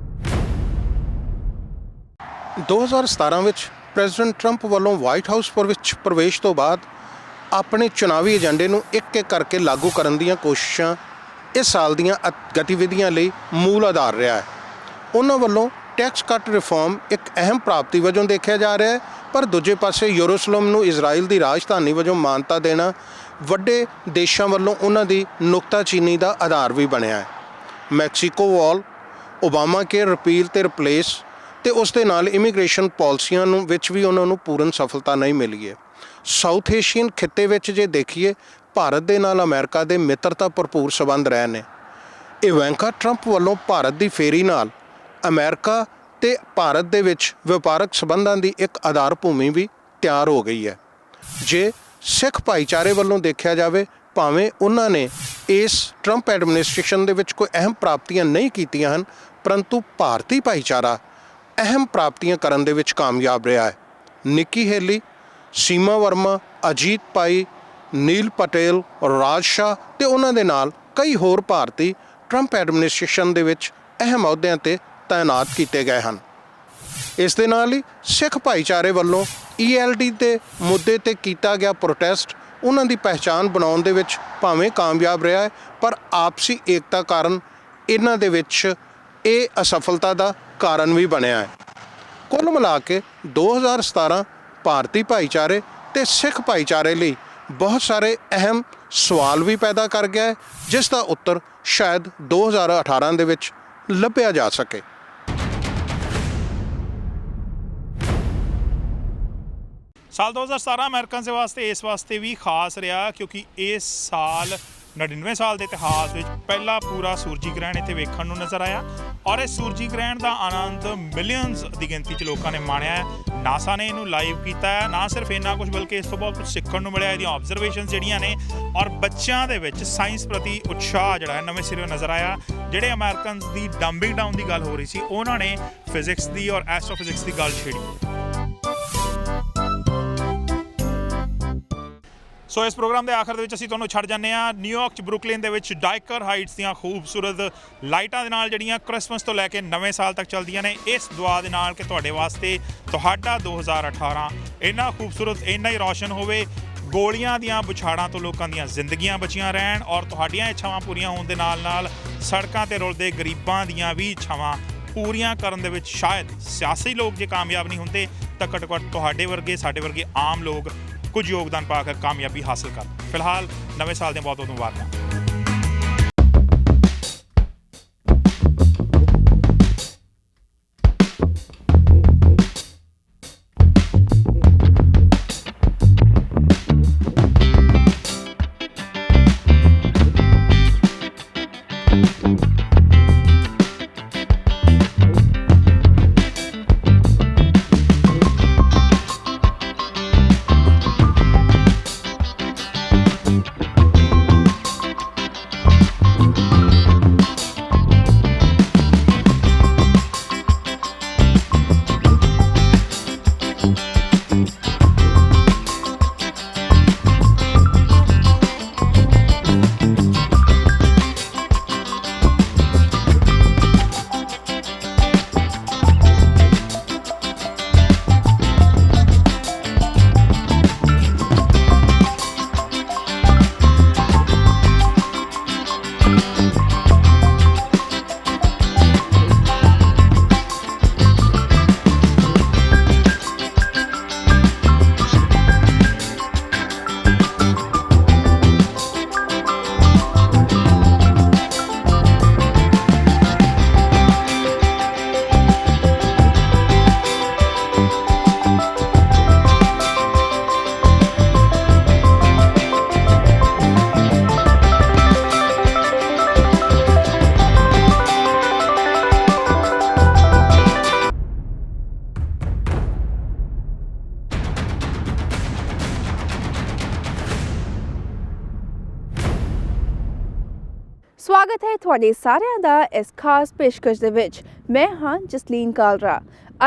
ਦੋ 2017 ਵਿੱਚ ਪ੍ਰੈਜ਼ੀਡੈਂਟ ਟਰੰਪ ਵੱਲੋਂ ਵਾਈਟ ਹਾਊਸ ਵਿੱਚ ਪ੍ਰਵੇਸ਼ ਤੋਂ ਬਾਅਦ ਆਪਣੇ ਚੁਣਾਵੀ ਏਜੰਡੇ ਨੂੰ ਇੱਕ-ਇੱਕ ਕਰਕੇ ਲਾਗੂ ਕਰਨ ਦੀਆਂ ਕੋਸ਼ਿਸ਼ਾਂ ਇਸ ਸਾਲ ਦੀਆਂ ਗਤੀਵਿਧੀਆਂ ਲਈ ਮੂਲ ਆਧਾਰ ਰਿਹਾ ਹੈ। ਉਹਨਾਂ ਵੱਲੋਂ ਟੈਕਸ ਕੱਟ ਰਿਫਾਰਮ ਇੱਕ ਅਹਿਮ ਪ੍ਰਾਪਤੀ ਵਜੋਂ ਦੇਖਿਆ ਜਾ ਰਿਹਾ ਹੈ, ਪਰ ਦੂਜੇ ਪਾਸੇ ਯਰੂਸ਼ਲਮ ਨੂੰ ਇਜ਼ਰਾਈਲ ਦੀ ਰਾਜਧਾਨੀ ਵਜੋਂ ਮਾਨਤਾ ਦੇਣਾ ਵੱਡੇ ਦੇਸ਼ਾਂ ਵੱਲੋਂ ਉਹਨਾਂ ਦੀ ਨੁਕਤਾਚੀਨੀ ਦਾ ਆਧਾਰ ਵੀ ਬਣਿਆ ਹੈ। ਮੈਕਸੀਕੋ ਵਾਲ, ਓਬਾਮਾ ਕੇਅਰ ਰਿਪੀਲ ਤੇ ਰਿਪਲੇਸ ਤੇ ਉਸ ਦੇ ਨਾਲ ਇਮੀਗ੍ਰੇਸ਼ਨ ਪਾਲਿਸੀਆਂ ਨੂੰ ਵਿੱਚ ਵੀ ਉਹਨਾਂ ਨੂੰ ਪੂਰਨ ਸਫਲਤਾ ਨਹੀਂ ਮਿਲੀ ਹੈ। ਸਾਊਥ ਏਸ਼ੀਅਨ ਖਿੱਤੇ ਵਿੱਚ ਜੇ ਦੇਖੀਏ, ਭਾਰਤ ਦੇ ਨਾਲ ਅਮਰੀਕਾ ਦੇ ਮਿੱਤਰਤਾ ਭਰਪੂਰ ਸਬੰਧ ਰਹੇ ਨੇ। ਇਵਾਂਕਾ ਟਰੰਪ ਵੱਲੋਂ ਭਾਰਤ ਦੀ ਫੇਰੀ ਨਾਲ ਅਮਰੀਕਾ ਤੇ ਭਾਰਤ ਦੇ ਵਿੱਚ ਵਪਾਰਕ ਸਬੰਧਾਂ ਦੀ ਇੱਕ ਆਧਾਰ ਭੂਮੀ ਵੀ ਤਿਆਰ ਹੋ ਗਈ ਹੈ। ਜੇ ਸਿੱਖ ਭਾਈਚਾਰੇ ਵੱਲੋਂ ਦੇਖਿਆ ਜਾਵੇ, ਭਾਵੇਂ ਉਹਨਾਂ ਨੇ ਇਸ ਟਰੰਪ ਐਡਮਿਨਿਸਟ੍ਰੇਸ਼ਨ ਦੇ ਵਿੱਚ ਕੋਈ ਅਹਿਮ ਪ੍ਰਾਪਤੀਆਂ ਨਹੀਂ ਕੀਤੀਆਂ ਹਨ, ਪਰੰਤੂ ਭਾਰਤੀ ਭਾਈਚਾਰਾ ਅਹਿਮ ਪ੍ਰਾਪਤੀਆਂ ਕਰਨ ਦੇ ਵਿੱਚ ਕਾਮਯਾਬ ਰਿਹਾ ਹੈ। ਨਿੱਕੀ ਹੇਲੀ, ਸੀਮਾ ਵਰਮਾ, ਅਜੀਤ ਪਾਈ, ਨੀਲ ਪਟੇਲ, ਰਾਜ ਸ਼ਾਹ ਤੇ ਉਹਨਾਂ ਦੇ ਨਾਲ ਕਈ ਹੋਰ ਭਾਰਤੀ ਟਰੰਪ ਐਡਮਿਨਿਸਟ੍ਰੇਸ਼ਨ ਦੇ ਵਿੱਚ ਅਹਿਮ ਅਹੁਦਿਆਂ 'ਤੇ ਤਾਇਨਾਤ ਕੀਤੇ ਗਏ ਹਨ। ਇਸ ਦੇ ਨਾਲ ਹੀ ਸਿੱਖ ਭਾਈਚਾਰੇ ਵੱਲੋਂ ELD ਦੇ ਮੁੱਦੇ 'ਤੇ ਕੀਤਾ ਗਿਆ ਪ੍ਰੋਟੈਸਟ ਉਹਨਾਂ ਦੀ ਪਹਿਚਾਣ ਬਣਾਉਣ ਦੇ ਵਿੱਚ ਭਾਵੇਂ ਕਾਮਯਾਬ ਰਿਹਾ ਹੈ, ਪਰ ਆਪਸੀ ਏਕਤਾ ਕਾਰਨ ਇਹਨਾਂ ਦੇ ਵਿੱਚ ਇਹ ਅਸਫਲਤਾ ਦਾ ਕਾਰਨ ਵੀ ਬਣਿਆ ਹੈ। ਕੁੱਲ ਮਿਲਾ ਕੇ 2017 ਭਾਰਤੀ ਭਾਈਚਾਰੇ ਤੇ ਸਿੱਖ ਭਾਈਚਾਰੇ ਲਈ ਬਹੁਤ ਸਾਰੇ ਅਹਿਮ ਸਵਾਲ ਵੀ ਪੈਦਾ ਕਰ ਗਿਆ ਹੈ, ਜਿਸ ਦਾ ਉੱਤਰ ਸ਼ਾਇਦ 2018 ਦੇ ਵਿੱਚ ਲੱਭਿਆ ਜਾ ਸਕੇ। ਸਾਲ 2017 ਅਮਰੀਕਨਸ ਦੇ ਵਾਸਤੇ ਇਸ ਵਾਸਤੇ ਵੀ ਖਾਸ ਰਿਹਾ ਕਿਉਂਕਿ ਇਸ ਸਾਲ 99 ਸਾਲ ਦੇ ਇਤਿਹਾਸ ਵਿੱਚ ਪਹਿਲਾ ਪੂਰਾ ਸੂਰਜੀ ਗ੍ਰਹਿਣ ਇੱਥੇ ਵੇਖਣ ਨੂੰ ਨਜ਼ਰ ਆਇਆ ਔਰ ਇਸ ਸੂਰਜੀ ਗ੍ਰਹਿਣ ਦਾ ਆਨੰਦ ਮਿਲੀਅਨਸ ਦੀ ਗਿਣਤੀ 'ਚ ਲੋਕਾਂ ਨੇ ਮਾਣਿਆ ਹੈ। ਨਾਸਾ ਨੇ ਇਹਨੂੰ ਲਾਈਵ ਕੀਤਾ ਹੈ। ਨਾ ਸਿਰਫ ਇੰਨਾ ਕੁਝ ਬਲਕਿ ਇਸ ਤੋਂ ਬਹੁਤ ਕੁਝ ਸਿੱਖਣ ਨੂੰ ਮਿਲਿਆ ਇਹਦੀਆਂ ਆਬਜ਼ਰਵੇਸ਼ਨ ਜਿਹੜੀਆਂ ਨੇ ਔਰ ਬੱਚਿਆਂ ਦੇ ਵਿੱਚ ਸਾਇੰਸ ਪ੍ਰਤੀ ਉਤਸ਼ਾਹ ਜਿਹੜਾ ਹੈ ਨਵੇਂ ਸਿਰੋਂ ਨਜ਼ਰ ਆਇਆ। ਜਿਹੜੇ ਅਮਰੀਕਨਸ ਦੀ ਡੰਬਿੰਗ ਡਾਊਨ ਦੀ ਗੱਲ ਹੋ ਰਹੀ ਸੀ, ਉਹਨਾਂ ਨੇ ਫਿਜ਼ਿਕਸ ਦੀ ਔਰ ਐਸਟ੍ਰੋਫਿਜ਼ਿਕਸ ਦੀ ਗੱਲ ਛੇੜੀ। ਸੋ ਇਸ ਪ੍ਰੋਗਰਾਮ ਦੇ ਆਖਰ ਦੇ ਵਿੱਚ ਅਸੀਂ ਤੁਹਾਨੂੰ ਛੱਡ ਜਾਂਦੇ ਹਾਂ ਨਿਊਯਾਰਕ 'ਚ ਬਰੁਕਲਿਨ ਦੇ ਵਿੱਚ ਡਾਇਕਰ ਹਾਈਟਸ ਦੀਆਂ ਖੂਬਸੂਰਤ ਲਾਈਟਾਂ ਦੇ ਨਾਲ ਜਿਹੜੀਆਂ ਕ੍ਰਿਸਮਸ ਤੋਂ ਲੈ ਕੇ ਨਵੇਂ ਸਾਲ ਤੱਕ ਚੱਲਦੀਆਂ ਨੇ। ਇਸ ਦੁਆ ਦੇ ਨਾਲ ਕਿ ਤੁਹਾਡੇ ਵਾਸਤੇ ਤੁਹਾਡਾ 2018 ਇੰਨਾ ਖੂਬਸੂਰਤ, ਇੰਨਾ ਹੀ ਰੌਸ਼ਨ ਹੋਵੇ, ਗੋਲੀਆਂ ਦੀਆਂ ਬੁਛਾੜਾਂ ਤੋਂ ਲੋਕਾਂ ਦੀਆਂ ਜ਼ਿੰਦਗੀਆਂ ਬਚੀਆਂ ਰਹਿਣ ਔਰ ਤੁਹਾਡੀਆਂ ਇੱਛਾਵਾਂ ਪੂਰੀਆਂ ਹੋਣ ਦੇ ਨਾਲ ਨਾਲ ਸੜਕਾਂ 'ਤੇ ਰੁਲਦੇ ਗਰੀਬਾਂ ਦੀਆਂ ਵੀ ਇੱਛਾਵਾਂ ਪੂਰੀਆਂ ਕਰਨ ਦੇ ਵਿੱਚ ਸ਼ਾਇਦ ਸਿਆਸੀ ਲੋਕ ਜੇ ਕਾਮਯਾਬ ਨਹੀਂ ਹੁੰਦੇ ਤਾਂ ਘੱਟੋ ਘੱਟ ਤੁਹਾਡੇ ਵਰਗੇ, ਸਾਡੇ ਵਰਗੇ ਆਮ ਲੋਕ ਕੁਝ ਯੋਗਦਾਨ ਪਾ ਕੇ ਕਾਮਯਾਬੀ ਹਾਸਲ ਕਰਨ। ਫਿਲਹਾਲ ਨਵੇਂ ਸਾਲ ਦੀਆਂ ਬਹੁਤ ਬਹੁਤ ਮੁਬਾਰਕਾਂ। ਸਵਾਗਤ ਹੈ ਤੁਹਾਡੇ ਸਾਰਿਆਂ ਦਾ ਇਸ ਖਾਸ ਪੇਸ਼ਕਸ਼ ਦੇ ਵਿੱਚ। ਮੈਂ ਹਾਂ ਜਸਲੀਨ ਕਾਲਰਾ।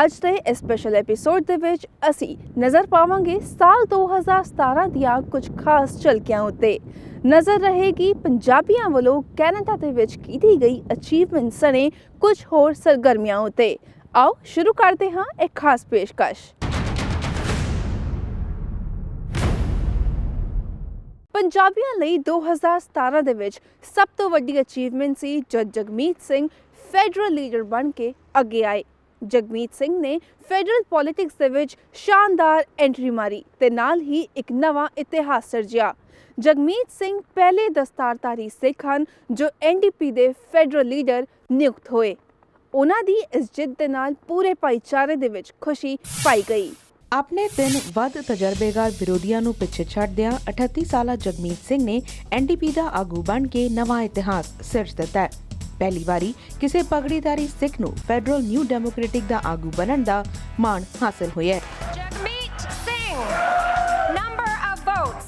ਅੱਜ ਦੇ ਇਸ ਸਪੈਸ਼ਲ ਐਪੀਸੋਡ ਦੇ ਵਿੱਚ ਅਸੀਂ ਨਜ਼ਰ ਪਾਵਾਂਗੇ ਸਾਲ 2017 ਦੀਆਂ ਕੁਝ ਖਾਸ ਝਲਕੀਆਂ ਉੱਤੇ। ਨਜ਼ਰ ਰਹੇਗੀ ਪੰਜਾਬੀਆਂ ਵੱਲੋਂ ਕੈਨੇਡਾ ਦੇ ਵਿੱਚ ਕੀਤੀ ਗਈ ਅਚੀਵਮੈਂਟ ਸਣੇ ਕੁਝ ਹੋਰ ਸਰਗਰਮੀਆਂ ਉੱਤੇ। ਆਓ ਸ਼ੁਰੂ ਕਰਦੇ ਹਾਂ ਇੱਕ ਖਾਸ ਪੇਸ਼ਕਸ਼। ਪੰਜਾਬੀਆਂ ਲਈ 2017 ਦੇ ਵਿੱਚ ਸਭ ਤੋਂ ਵੱਡੀ ਅਚੀਵਮੈਂਟ ਸੀ ਜਦ ਜਗਮੀਤ ਸਿੰਘ ਫੈਡਰਲ ਲੀਡਰ ਬਣ ਕੇ ਅੱਗੇ ਆਏ। ਜਗਮੀਤ ਸਿੰਘ ਨੇ ਫੈਡਰਲ ਪੋਲਿਟਿਕਸ ਦੇ ਵਿੱਚ ਸ਼ਾਨਦਾਰ ਐਂਟਰੀ ਮਾਰੀ ਤੇ ਨਾਲ ਹੀ ਇੱਕ ਨਵਾਂ ਇਤਿਹਾਸ ਸਿਰਜਿਆ। ਜਗਮੀਤ ਸਿੰਘ ਪਹਿਲੇ ਦਸਤਾਰਧਾਰੀ ਸਿੱਖ ਹਨ ਜੋ NDP ਦੇ ਫੈਡਰਲ ਲੀਡਰ ਨਿਯੁਕਤ ਹੋਏ। ਉਹਨਾਂ ਦੀ ਇਸ ਜਿੱਤ ਦੇ ਨਾਲ ਪੂਰੇ ਭਾਈਚਾਰੇ ਦੇ ਵਿੱਚ ਖੁਸ਼ੀ ਪਾਈ ਗਈ। ਆਪਣੇ ਤਿੰਨ ਵੱਧ ਤਜਰਬੇਕਾਰ ਵਿਰੋਧੀਆਂ ਨੂੰ ਪਿੱਛੇ ਛੱਡਦਿਆਂ 38 ਸਾਲਾ ਜਗਮੀਤ ਸਿੰਘ ਨੇ NDP ਦਾ ਆਗੂ ਬਣ ਕੇ ਨਵਾਂ ਇਤਿਹਾਸ ਸਿਰਜ ਦਿੱਤਾ ਹੈ। ਪਹਿਲੀ ਵਾਰੀ ਕਿਸੇ ਪਗੜੀਧਾਰੀ ਸਿੱਖ ਨੂੰ ਫੈਡਰਲ ਨਿਊ ਡੈਮੋਕ੍ਰੈਟਿਕ ਦਾ ਆਗੂ ਬਣਨ ਦਾ ਮਾਣ ਹਾਸਲ ਹੋਇਆ ਹੈ। Jagmeet Singh, number of votes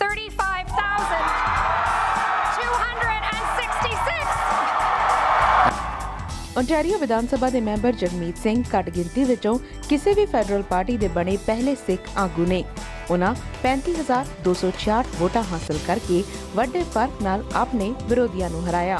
35,266। Ontario Vidhan Sabha ਦੇ ਮੈਂਬਰ ਜਗਮੀਤ ਸਿੰਘ ਘੱਟ ਗਿਣਤੀ ਵਿੱਚੋਂ ਕਿਸੇ ਵੀ ਫੈਡਰਲ ਪਾਰਟੀ ਦੇ ਬਣੇ ਪਹਿਲੇ ਸਿੱਖ ਆਗੂ ਨੇ। ਉਹਨਾਂ 35,266 ਵੋਟਾਂ ਹਾਸਲ ਕਰਕੇ ਵੱਡੇ ਫਰਕ ਨਾਲ ਆਪਣੇ ਵਿਰੋਧੀਆਂ ਨੂੰ ਹਰਾਇਆ।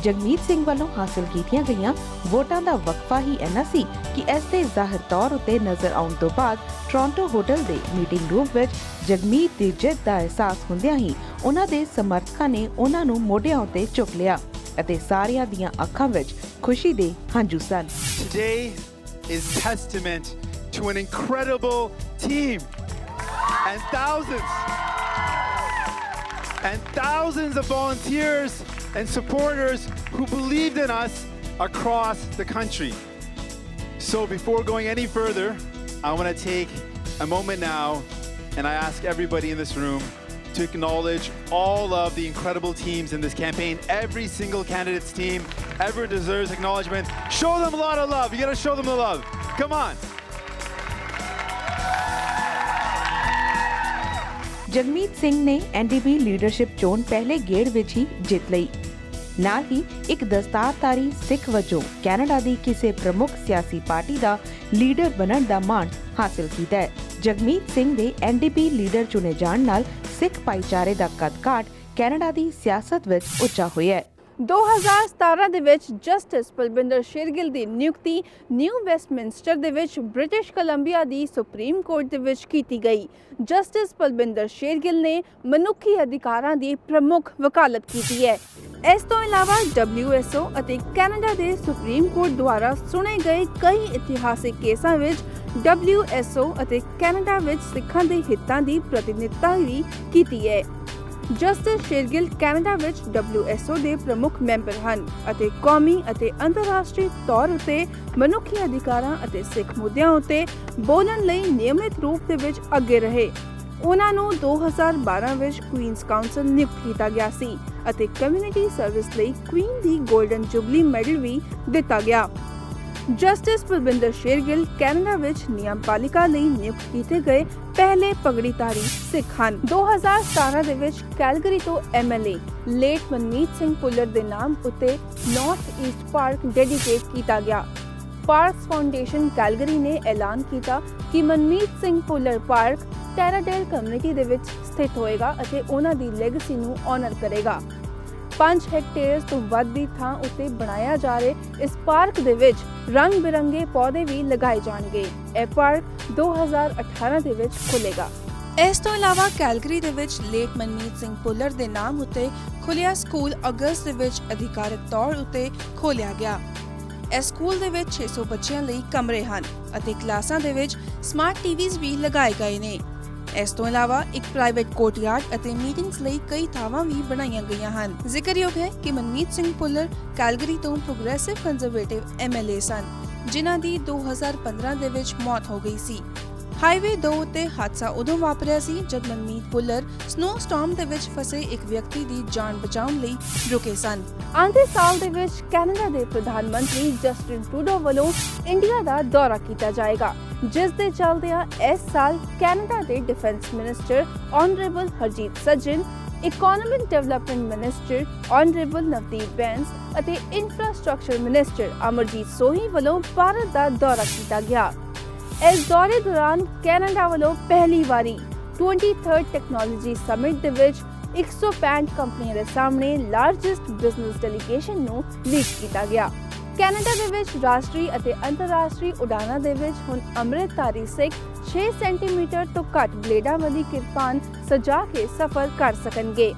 ਜਗਮੀਤ ਸਿੰਘ ਵੱਲੋਂ ਹਾਸਲ ਕੀਤੀਆਂ ਗਈਆਂ ਵੋਟਾਂ ਦਾ ਵਕਫਾ ਹੀ ਇੰਨਾ ਸੀ ਕਿ ਇਸ ਦੇ ਜ਼ਾਹਿਰ ਤੌਰ ਉੱਤੇ ਨਜ਼ਰ ਆਉਣ ਤੋਂ ਬਾਅਦ ਟੋਰਾਂਟੋ ਹੋਟਲ ਦੇ ਮੀਟਿੰਗ ਰੂਮ ਵਿੱਚ ਜਗਮੀਤ ਦੀ ਜਿੱਤ ਦਾ ਅਹਿਸਾਸ ਹੁੰਦਿਆਂ ਹੀ ਉਹਨਾਂ ਦੇ ਸਮਰਥਕਾਂ ਨੇ ਉਹਨਾਂ ਨੂੰ ਮੋਢਿਆਂ ਉੱਤੇ ਚੁੱਕ ਲਿਆ ਅਤੇ ਸਾਰਿਆਂ ਦੀਆਂ ਅੱਖਾਂ ਵਿੱਚ ਖੁਸ਼ੀ ਦੇ ਹੰਝੂ ਸਨ। Today is testament to an incredible team and thousands of volunteers and supporters who believed in us across the country. So before going any further, I want to take a moment now and I ask everybody in this room to acknowledge all of the incredible teams in this campaign. Every single candidate's team ever deserves acknowledgement. Show them a lot of love. You got to show them the love. Come on. Jagmeet Singh ਨੇ NDP leadership ਚੋਣ ਪਹਿਲੇ ਗੇੜ ਵਿੱਚ ਹੀ ਜਿੱਤ ਲਈ। ਨਾਲ ਹੀ ਇੱਕ ਦਸਤਾਰਧਾਰੀ ਸਿੱਖ ਵਜੋਂ ਕੈਨੇਡਾ ਦੀ ਕਿਸੇ ਪ੍ਰਮੁੱਖ ਸਿਆਸੀ ਪਾਰਟੀ ਦਾ ਲੀਡਰ ਬਣਨ ਦਾ ਮਾਣ ਹਾਸਲ ਕੀਤਾ ਹੈ। ਜਗਮੀਤ ਸਿੰਘ ਦੇ NDP ਲੀਡਰ ਚੁਣੇ ਜਾਣ ਨਾਲ ਸਿੱਖ ਭਾਈਚਾਰੇ ਦਾ ਕੱਦ-ਕਾਠ ਕੈਨੇਡਾ ਦੀ ਸਿਆਸਤ ਵਿੱਚ ਉੱਚਾ ਹੋਇਆ ਹੈ। 2017 ਦੇ ਵਿੱਚ ਜਸਟਿਸ ਬਲਵਿੰਦਰ ਸ਼ੇਰਗਿੱਲ ਦੀ ਨਿਯੁਕਤੀ ਨਿਊ ਵੈਸਟਮਿੰਸਟਰ ਦੇ ਵਿੱਚ ਬ੍ਰਿਟਿਸ਼ ਕੋਲੰਬੀਆ ਦੀ ਸੁਪਰੀਮ ਕੋਰਟ ਦੇ ਵਿੱਚ ਕੀਤੀ ਗਈ। ਜਸਟਿਸ ਬਲਵਿੰਦਰ ਸ਼ੇਰਗਿੱਲ ਨੇ ਮਨੁੱਖੀ ਅਧਿਕਾਰਾਂ ਦੀ ਪ੍ਰਮੁੱਖ ਵਕਾਲਤ ਕੀਤੀ ਹੈ। ਇਸ ਤੋਂ ਇਲਾਵਾ WSO ਅਤੇ ਕੈਨੇਡਾ ਦੇ ਸੁਪਰੀਮ ਕੋਰਟ ਦੁਆਰਾ ਸੁਣੇ ਗਏ ਕਈ ਇਤਿਹਾਸਿਕ ਕੇਸਾਂ ਵਿੱਚ WSO ਅਤੇ ਕੈਨੇਡਾ ਵਿੱਚ ਸਿੱਖਾਂ ਦੇ ਹਿੱਤਾਂ ਦੀ ਪ੍ਰਤੀਨਿਧਤਾ ਵੀ ਕੀਤੀ ਹੈ। ਜਸਟਿਸ ਸ਼ੇਰਗਿੱਲ ਕੈਨੇਡਾ ਵਿੱਚ WSO ਦੇ ਪ੍ਰਮੁੱਖ ਮੈਂਬਰ ਹਨ ਅਤੇ ਕੌਮੀ ਅਤੇ ਅੰਤਰਰਾਸ਼ਟਰੀ ਤੌਰ ਉੱਤੇ ਮਨੁੱਖੀ ਅਧਿਕਾਰਾਂ ਅਤੇ ਸਿੱਖ ਮੁੱਦਿਆਂ ਉੱਤੇ ਬੋਲਣ ਲਈ ਨਿਯਮਿਤ ਰੂਪ ਦੇ ਵਿੱਚ ਅੱਗੇ ਰਹੇ। ਉਹਨਾਂ ਨੂੰ 2012 ਵਿੱਚ ਕੁਈਨਸ ਕਾਉਂਸਲ ਨਿਯੁਕਤ ਕੀਤਾ ਗਿਆ ਸੀ ਅਤੇ ਕਮਿਊਨਿਟੀ ਸਰਵਿਸ ਲਈ ਕੁਈਨ ਦੀ ਗੋਲਡਨ ਜੁਬਲੀ ਮੈਡਲ ਵੀ ਦਿੱਤਾ ਗਿਆ। ਜਸਟਿਸ ਬਲਵਿੰਦਰ ਸ਼ੇਰਗਿੱਲ ਕੈਨੇਡਾ ਵਿੱਚ ਨਿਯਮਪਾਲਿਕਾ ਲਈ ਨਿਯੁਕਤ ਕੀਤੇ ਗਏ ਪਹਿਲੇ ਪਗੜੀਧਾਰੀ ਸਿੱਖ ਹਨ। 2017 ਦੇ ਵਿੱਚ ਕੈਲਗਰੀ ਤੋਂ ਐਮਐਲਏ ਲੇਟ ਮਨਮੀਤ ਸਿੰਘ ਭੁੱਲਰ ਦੇ ਨਾਮ ਉੱਤੇ ਨਾਰਥ ਈਸਟ ਪਾਰਕ ਡੈਡੀਕੇਟ ਕੀਤਾ ਗਿਆ। ਪਾਰਕਸ ਫਾਊਂਡੇਸ਼ਨ ਕੈਲਗਰੀ ਨੇ ਐਲਾਨ ਕੀਤਾ ਕਿ ਮਨਮੀਤ ਸਿੰਘ ਭੁੱਲਰ ਪਾਰਕ ਟੈਰਾਡੇਲ ਕਮਿਊਨਿਟੀ ਦੇ ਵਿੱਚ ਸਥਿਤ ਹੋਏਗਾ ਅਤੇ ਉਹਨਾਂ ਦੀ ਲੈਗੇਸੀ ਨੂੰ ਆਨਰ ਕਰੇਗਾ। 5 ਹੈਕਟੇਅਰ ਤੋਂ ਵੱਧ ਦੀ ਥਾਂ ਉੱਤੇ ਬਣਾਇਆ ਜਾ ਰਹੇ ਇਸ ਪਾਰਕ ਦੇ ਵਿੱਚ ਰੰਗ-ਬਿਰੰਗੇ ਪੌਦੇ ਵੀ ਲਗਾਏ ਜਾਣਗੇ। ਇਹ ਪਾਰਕ 2018 ਦੇ ਵਿੱਚ ਖੁੱਲੇਗਾ। ਇਸ ਤੋਂ ਇਲਾਵਾ ਕੈਲਗਰੀ ਦੇ ਵਿੱਚ ਲੇਟ ਮਨਮੀਤ ਸਿੰਘ ਭੁੱਲਰ ਦੇ ਨਾਮ ਉੱਤੇ ਖੁੱਲਿਆ ਸਕੂਲ ਅਗਸਤ ਦੇ ਵਿੱਚ ਅਧਿਕਾਰਕ ਤੌਰ ਉੱਤੇ ਖੋਲ੍ਹਿਆ ਗਿਆ। ਇਸ ਸਕੂਲ ਦੇ ਵਿੱਚ 600 ਬੱਚਿਆਂ ਲਈ ਕਮਰੇ ਹਨ ਅਤੇ ਕਲਾਸਾਂ ਦੇ ਵਿੱਚ ਸਮਾਰਟ ਟੀਵੀਜ਼ ਵੀ ਲਗਾਏ ਗਏ ਨੇ। ਇਸ ਤੋਂ ਇਲਾਵਾ ਇੱਕ ਪ੍ਰਾਈਵੇਟ ਕੋਰਟਯਾਰਡ ਅਤੇ ਮੀਟਿੰਗਸ ਲਈ ਕਈ ਥਾਵਾਂ ਵੀ ਬਣਾਈਆਂ ਗਈਆਂ ਹਨ। ਜ਼ਿਕਰਯੋਗ ਹੈ ਕਿ ਮਨਮੀਤ ਸਿੰਘ ਭੁੱਲਰ ਕੈਲਗਰੀ ਤੋਂ ਪ੍ਰੋਗਰੈਸਿਵ ਕੰਜ਼ਰਵੇਟਿਵ ਐਮਐਲਏ ਸਨ, ਜਿਨ੍ਹਾਂ ਦੀ 2015 ਦੇ ਵਿੱਚ ਮੌਤ ਹੋ ਗਈ ਸੀ। ਹਾਈਵੇ 2 ਉੱਤੇ ਹਾਦਸਾ ਉਦੋਂ ਵਾਪਰਿਆ ਸੀ ਜਦ ਮਨਮੀਤ ਭੁੱਲਰ ਸਨੋ ਸਟਾਰਮ ਦੇ ਵਿੱਚ ਫਸੇ ਇੱਕ ਵਿਅਕਤੀ ਦੀ ਜਾਨ ਬਚਾਉਣ ਲਈ ਰੁਕੇ ਸਨ। ਆਉਂਦੇ ਸਾਲ ਦੇ ਵਿੱਚ ਕੈਨੇਡਾ ਦੇ ਪ੍ਰਧਾਨ ਮੰਤਰੀ ਜਸਟਿਨ ਟਰੂਡੋ ਵੱਲੋਂ ਇੰਡੀਆ ਦਾ ਦੌਰਾ ਕੀਤਾ ਜਾਏਗਾ, ਜਿਸ ਦੇ ਚੱਲਦਿਆਂ ਇਸ ਸਾਲ ਕੈਨੇਡਾ ਦੇ defence minister honourable Harjit Sajjan, economic development minister honourable Navdeep Bains ਅਤੇ ਇਨਫਰਾਸਟ੍ਰਕਚਰ ਮਿਨਿਸਟਰ ਅਮਰਜੀਤ ਸੋਹੀ ਵੱਲੋਂ ਭਾਰਤ ਦਾ ਦੌਰਾ ਕੀਤਾ ਗਿਆ। ਇਸ ਦੌਰੇ ਦੌਰਾਨ ਕੈਨੇਡਾ ਵੱਲੋਂ ਪਹਿਲੀ ਵਾਰੀ 23rd ਟੈਕਨੋਲੋਜੀ ਸਮਿਟ ਦੇ ਵਿੱਚ 165 ਕੰਪਨੀਆਂ ਦੇ ਸਾਹਮਣੇ ਲਾਰਜੈਸਟ ਬਿਜ਼ਨਸ ਡੈਲੀਗੇਸ਼ਨ ਨੂੰ ਲੀਡ ਕੀਤਾ ਗਿਆ। ਕੈਨੇਡਾ ਦੇ ਵਿੱਚ ਰਾਸ਼ਟਰੀ ਅਤੇ ਅੰਤਰਰਾਸ਼ਟਰੀ ਉਡਾਨਾਂ ਦੇ ਵਿੱਚ ਹੁਣ ਅੰਮ੍ਰਿਤਧਾਰੀ ਸਿੱਖ 6 ਸੈਂਟੀਮੀਟਰ ਤੋਂ ਘੱਟ ਬਲੇਡਾਂ ਵਾਲੀ ਕਿਰਪਾਨ ਸਜਾ ਕੇ ਸਫ਼ਰ ਕਰ ਸਕਣਗੇ।